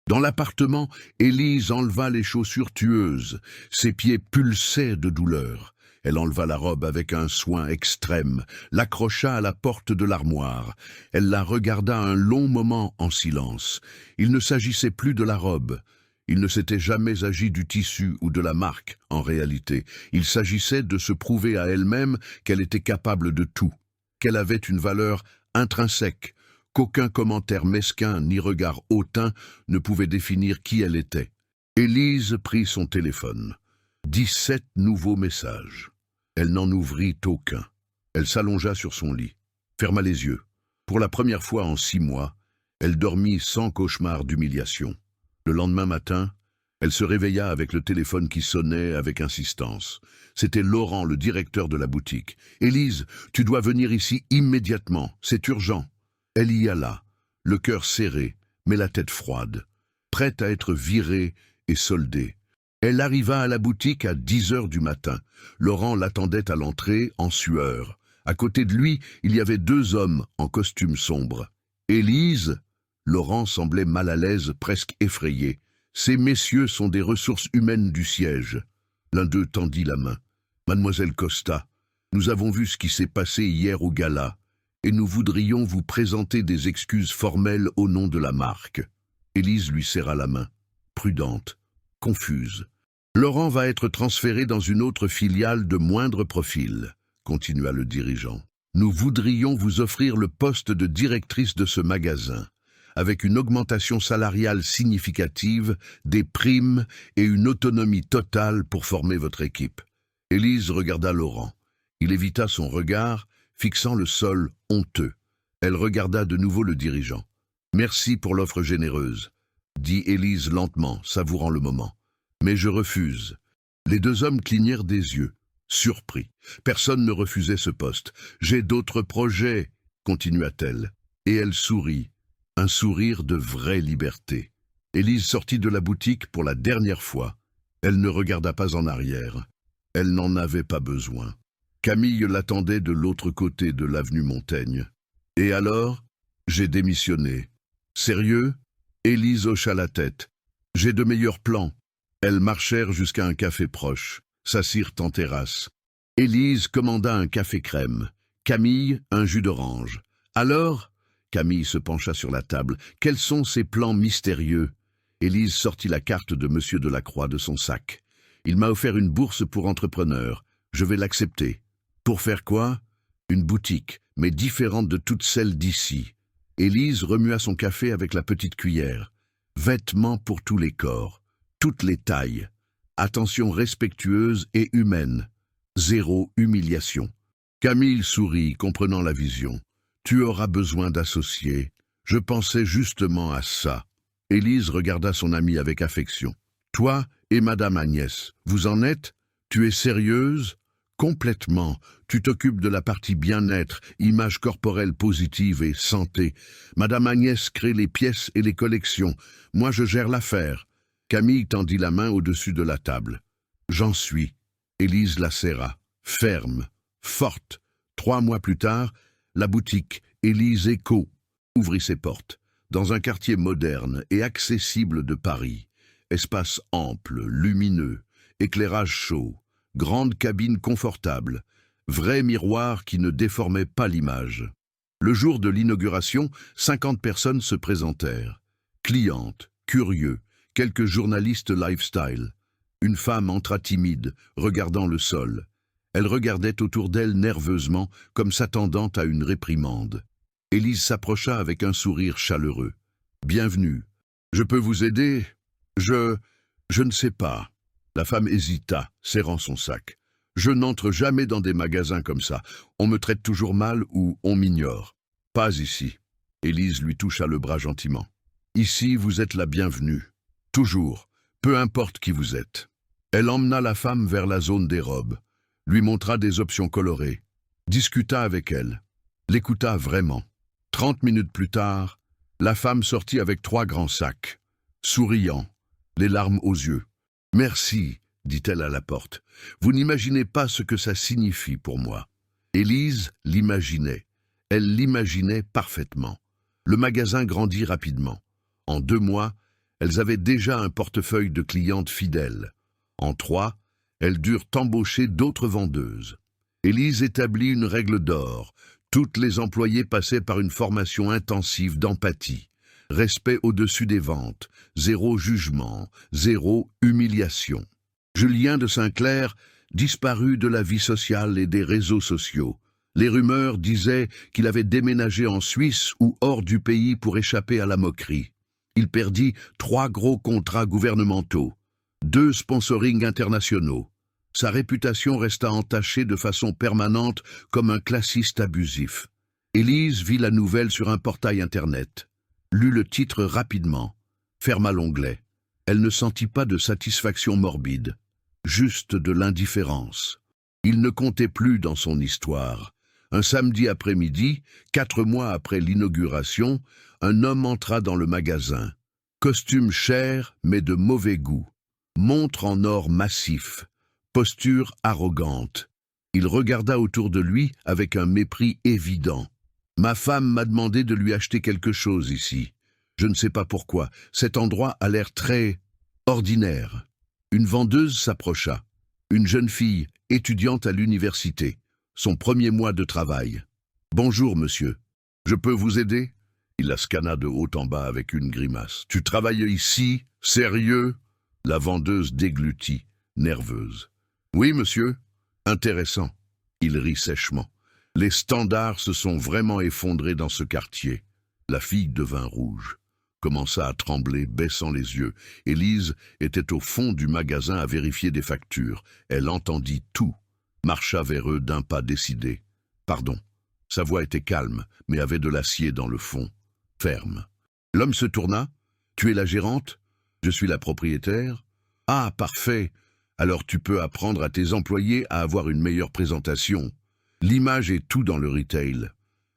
Dans l'appartement, Élise enleva les chaussures tueuses. Ses pieds pulsaient de douleur. Elle enleva la robe avec un soin extrême, l'accrocha à la porte de l'armoire. Elle la regarda un long moment en silence. Il ne s'agissait plus de la robe. Il ne s'était jamais agi du tissu ou de la marque, en réalité. Il s'agissait de se prouver à elle-même qu'elle était capable de tout, qu'elle avait une valeur intrinsèque, qu'aucun commentaire mesquin ni regard hautain ne pouvait définir qui elle était. Élise prit son téléphone. 17 nouveaux messages. Elle n'en ouvrit aucun. Elle s'allongea sur son lit, ferma les yeux. Pour la première fois en 6 mois, elle dormit sans cauchemar d'humiliation. Le lendemain matin, elle se réveilla avec le téléphone qui sonnait avec insistance. C'était Laurent, le directeur de la boutique. « Élise, tu dois venir ici immédiatement, c'est urgent. » Elle y alla, le cœur serré, mais la tête froide, prête à être virée et soldée. Elle arriva à la boutique à 10 heures du matin. Laurent l'attendait à l'entrée, en sueur. À côté de lui, il y avait 2 hommes en costume sombre. « Élise ?» Laurent semblait mal à l'aise, presque effrayé. « Ces messieurs sont des ressources humaines du siège. » L'un d'eux tendit la main. « Mademoiselle Costa, nous avons vu ce qui s'est passé hier au gala, et nous voudrions vous présenter des excuses formelles au nom de la marque. » Élise lui serra la main, prudente, confuse. « Laurent va être transféré dans une autre filiale de moindre profil, » continua le dirigeant. « Nous voudrions vous offrir le poste de directrice de ce magasin, avec une augmentation salariale significative, des primes et une autonomie totale pour former votre équipe. » Élise regarda Laurent. Il évita son regard, fixant le sol honteux. Elle regarda de nouveau le dirigeant. « Merci pour l'offre généreuse, » dit Élise lentement, savourant le moment. « Mais je refuse. » Les 2 hommes clignèrent des yeux, surpris. Personne ne refusait ce poste. « J'ai d'autres projets, » continua-t-elle. Et elle sourit, un sourire de vraie liberté. Élise sortit de la boutique pour la dernière fois. Elle ne regarda pas en arrière. Elle n'en avait pas besoin. Camille l'attendait de l'autre côté de l'avenue Montaigne. « Et alors ? » ?»« J'ai démissionné. »« Sérieux ?» Élise hocha la tête. « J'ai de meilleurs plans. » Elles marchèrent jusqu'à un café proche, s'assirent en terrasse. Élise commanda un café crème. Camille, un jus d'orange. « Alors ?» Camille se pencha sur la table. « Quels sont ces plans mystérieux ?» Élise sortit la carte de Monsieur Delacroix de son sac. « Il m'a offert une bourse pour entrepreneur. Je vais l'accepter. » « Pour faire quoi ?» Une boutique, mais différente de toutes celles d'ici. Élise remua son café avec la petite cuillère. Vêtements pour tous les corps, toutes les tailles. Attention respectueuse et humaine. Zéro humiliation. Camille sourit, comprenant la vision. Tu auras besoin d'associés. Je pensais justement à ça. Élise regarda son amie avec affection. Toi et Madame Agnès, vous en êtes? Tu es sérieuse? Complètement. Tu t'occupes de la partie bien-être, image corporelle positive et santé. Madame Agnès crée les pièces et les collections. Moi, je gère l'affaire. Camille tendit la main au-dessus de la table. J'en suis. Élise la serra. Ferme. Forte. 3 mois plus tard, la boutique Élise & Co ouvrit ses portes. Dans un quartier moderne et accessible de Paris. Espace ample, lumineux, éclairage chaud. Grande cabine confortable, vrai miroir qui ne déformait pas l'image. Le jour de l'inauguration, 50 personnes se présentèrent. Clientes, curieux, quelques journalistes lifestyle. Une femme entra timide, regardant le sol. Elle regardait autour d'elle nerveusement, comme s'attendant à une réprimande. Élise s'approcha avec un sourire chaleureux. « Bienvenue. Je peux vous aider? Je ne sais pas. » La femme hésita, serrant son sac. « Je n'entre jamais dans des magasins comme ça. On me traite toujours mal ou on m'ignore. »« Pas ici. » Élise lui toucha le bras gentiment. « Ici, vous êtes la bienvenue. Toujours, peu importe qui vous êtes. » Elle emmena la femme vers la zone des robes, lui montra des options colorées, discuta avec elle, l'écouta vraiment. 30 minutes plus tard, la femme sortit avec 3 grands sacs, souriant, les larmes aux yeux. « Merci, » dit-elle à la porte. « Vous n'imaginez pas ce que ça signifie pour moi. » Élise l'imaginait. Elle l'imaginait parfaitement. Le magasin grandit rapidement. En 2 mois, elles avaient déjà un portefeuille de clientes fidèles. En 3, elles durent embaucher d'autres vendeuses. Élise établit une règle d'or. Toutes les employées passaient par une formation intensive d'empathie. Respect au-dessus des ventes, 0 jugement, 0 humiliation. Julien de Saint-Clair disparut de la vie sociale et des réseaux sociaux. Les rumeurs disaient qu'il avait déménagé en Suisse ou hors du pays pour échapper à la moquerie. Il perdit 3 gros contrats gouvernementaux, 2 sponsorings internationaux. Sa réputation resta entachée de façon permanente comme un classiste abusif. Élise vit la nouvelle sur un portail internet. Lut le titre rapidement, ferma l'onglet. Elle ne sentit pas de satisfaction morbide, juste de l'indifférence. Il ne comptait plus dans son histoire. Un samedi après-midi, 4 mois après l'inauguration, un homme entra dans le magasin. Costume cher, mais de mauvais goût. Montre en or massif. Posture arrogante. Il regarda autour de lui avec un mépris évident. « Ma femme m'a demandé de lui acheter quelque chose ici. Je ne sais pas pourquoi. Cet endroit a l'air très ordinaire. » Une vendeuse s'approcha. Une jeune fille, étudiante à l'université. Son premier mois de travail. « Bonjour, monsieur. Je peux vous aider ?» Il la scanna de haut en bas avec une grimace. « Tu travailles ici? Sérieux ?» La vendeuse déglutit, nerveuse. « Oui, monsieur. » « Intéressant. » Il rit sèchement. Les standards se sont vraiment effondrés dans ce quartier. La fille devint rouge, commença à trembler, baissant les yeux. Élise était au fond du magasin à vérifier des factures. Elle entendit tout, marcha vers eux d'un pas décidé. « Pardon. » Sa voix était calme, mais avait de l'acier dans le fond, ferme. L'homme se tourna. « Tu es la gérante? Je suis la propriétaire. »« Ah, parfait. Alors tu peux apprendre à tes employés à avoir une meilleure présentation. L'image est tout dans le retail. »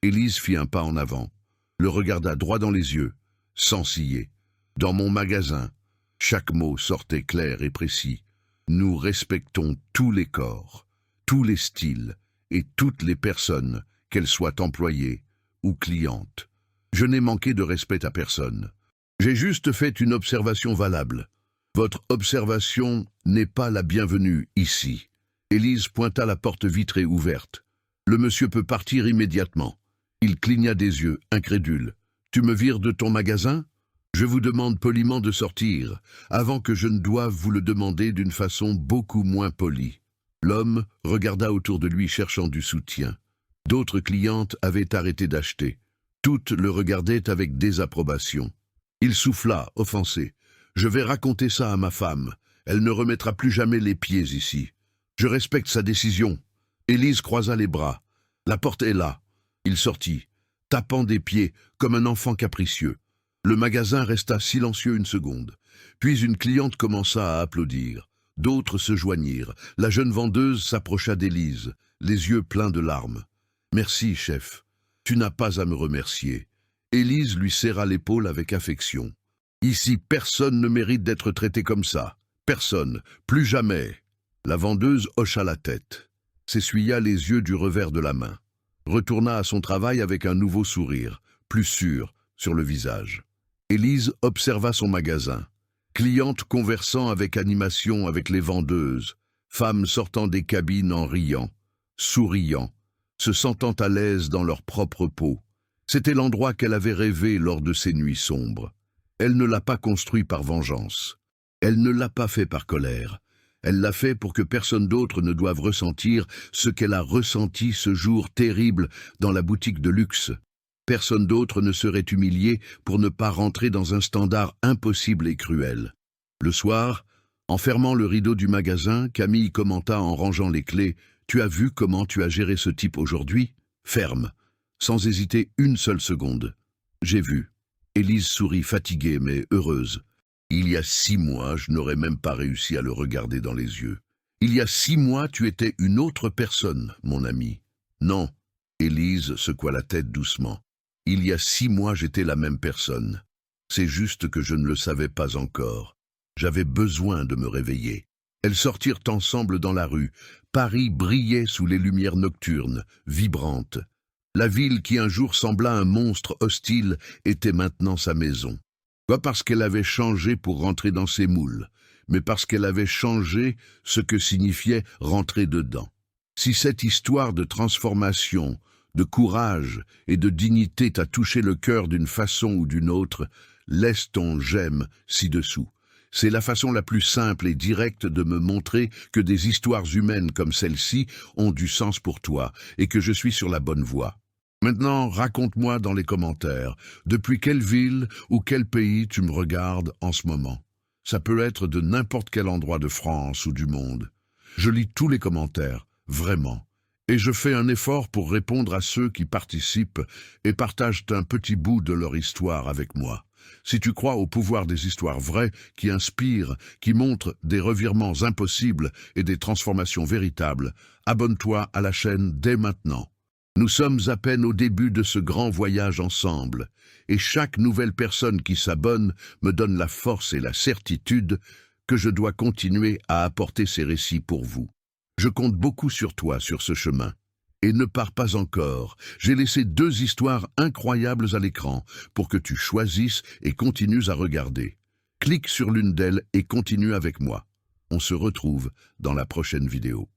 Élise fit un pas en avant, le regarda droit dans les yeux, sans ciller. « Dans mon magasin, » chaque mot sortait clair et précis. « Nous respectons tous les corps, tous les styles et toutes les personnes, qu'elles soient employées ou clientes. Je n'ai manqué de respect à personne. J'ai juste fait une observation valable. Votre observation n'est pas la bienvenue ici. » Élise pointa la porte vitrée ouverte. « Le monsieur peut partir immédiatement. » Il cligna des yeux, incrédule. « Tu me vires de ton magasin? Je vous demande poliment de sortir, avant que je ne doive vous le demander d'une façon beaucoup moins polie. » L'homme regarda autour de lui cherchant du soutien. D'autres clientes avaient arrêté d'acheter. Toutes le regardaient avec désapprobation. Il souffla, offensé. « Je vais raconter ça à ma femme. Elle ne remettra plus jamais les pieds ici. Je respecte sa décision. » Élise croisa les bras. La porte est là. Il sortit, tapant des pieds comme un enfant capricieux. Le magasin resta silencieux une seconde. Puis une cliente commença à applaudir. D'autres se joignirent. La jeune vendeuse s'approcha d'Élise, les yeux pleins de larmes. « Merci, chef. Tu n'as pas à me remercier. » Élise lui serra l'épaule avec affection. « Ici, personne ne mérite d'être traité comme ça. Personne. Plus jamais. » La vendeuse hocha la tête, s'essuya les yeux du revers de la main, retourna à son travail avec un nouveau sourire, plus sûr, sur le visage. Élise observa son magasin. Clientes conversant avec animation avec les vendeuses, femmes sortant des cabines en riant, souriant, se sentant à l'aise dans leur propre peau. C'était l'endroit qu'elle avait rêvé lors de ces nuits sombres. Elle ne l'a pas construit par vengeance. Elle ne l'a pas fait par colère. Elle l'a fait pour que personne d'autre ne doive ressentir ce qu'elle a ressenti ce jour terrible dans la boutique de luxe. Personne d'autre ne serait humilié pour ne pas rentrer dans un standard impossible et cruel. Le soir, en fermant le rideau du magasin, Camille commenta en rangeant les clés « Tu as vu comment tu as géré ce type aujourd'hui ? Ferme, sans hésiter une seule seconde. » « J'ai vu. » Élise sourit fatiguée mais heureuse. « Il y a 6 mois, je n'aurais même pas réussi à le regarder dans les yeux. Il y a 6 mois, tu étais une autre personne, mon ami. » « Non. » Élise secoua la tête doucement. « Il y a 6 mois, j'étais la même personne. C'est juste que je ne le savais pas encore. J'avais besoin de me réveiller. » Elles sortirent ensemble dans la rue. Paris brillait sous les lumières nocturnes, vibrantes. La ville qui un jour sembla un monstre hostile était maintenant sa maison. Pas parce qu'elle avait changé pour rentrer dans ses moules, mais parce qu'elle avait changé ce que signifiait rentrer dedans. Si cette histoire de transformation, de courage et de dignité t'a touché le cœur d'une façon ou d'une autre, laisse ton j'aime ci-dessous. C'est la façon la plus simple et directe de me montrer que des histoires humaines comme celle-ci ont du sens pour toi et que je suis sur la bonne voie. Maintenant, raconte-moi dans les commentaires, depuis quelle ville ou quel pays tu me regardes en ce moment. Ça peut être de n'importe quel endroit de France ou du monde. Je lis tous les commentaires, vraiment. Et je fais un effort pour répondre à ceux qui participent et partagent un petit bout de leur histoire avec moi. Si tu crois au pouvoir des histoires vraies, qui inspirent, qui montrent des revirements impossibles et des transformations véritables, abonne-toi à la chaîne dès maintenant. Nous sommes à peine au début de ce grand voyage ensemble, et chaque nouvelle personne qui s'abonne me donne la force et la certitude que je dois continuer à apporter ces récits pour vous. Je compte beaucoup sur toi sur ce chemin. Et ne pars pas encore, j'ai laissé 2 histoires incroyables à l'écran pour que tu choisisses et continues à regarder. Clique sur l'une d'elles et continue avec moi. On se retrouve dans la prochaine vidéo.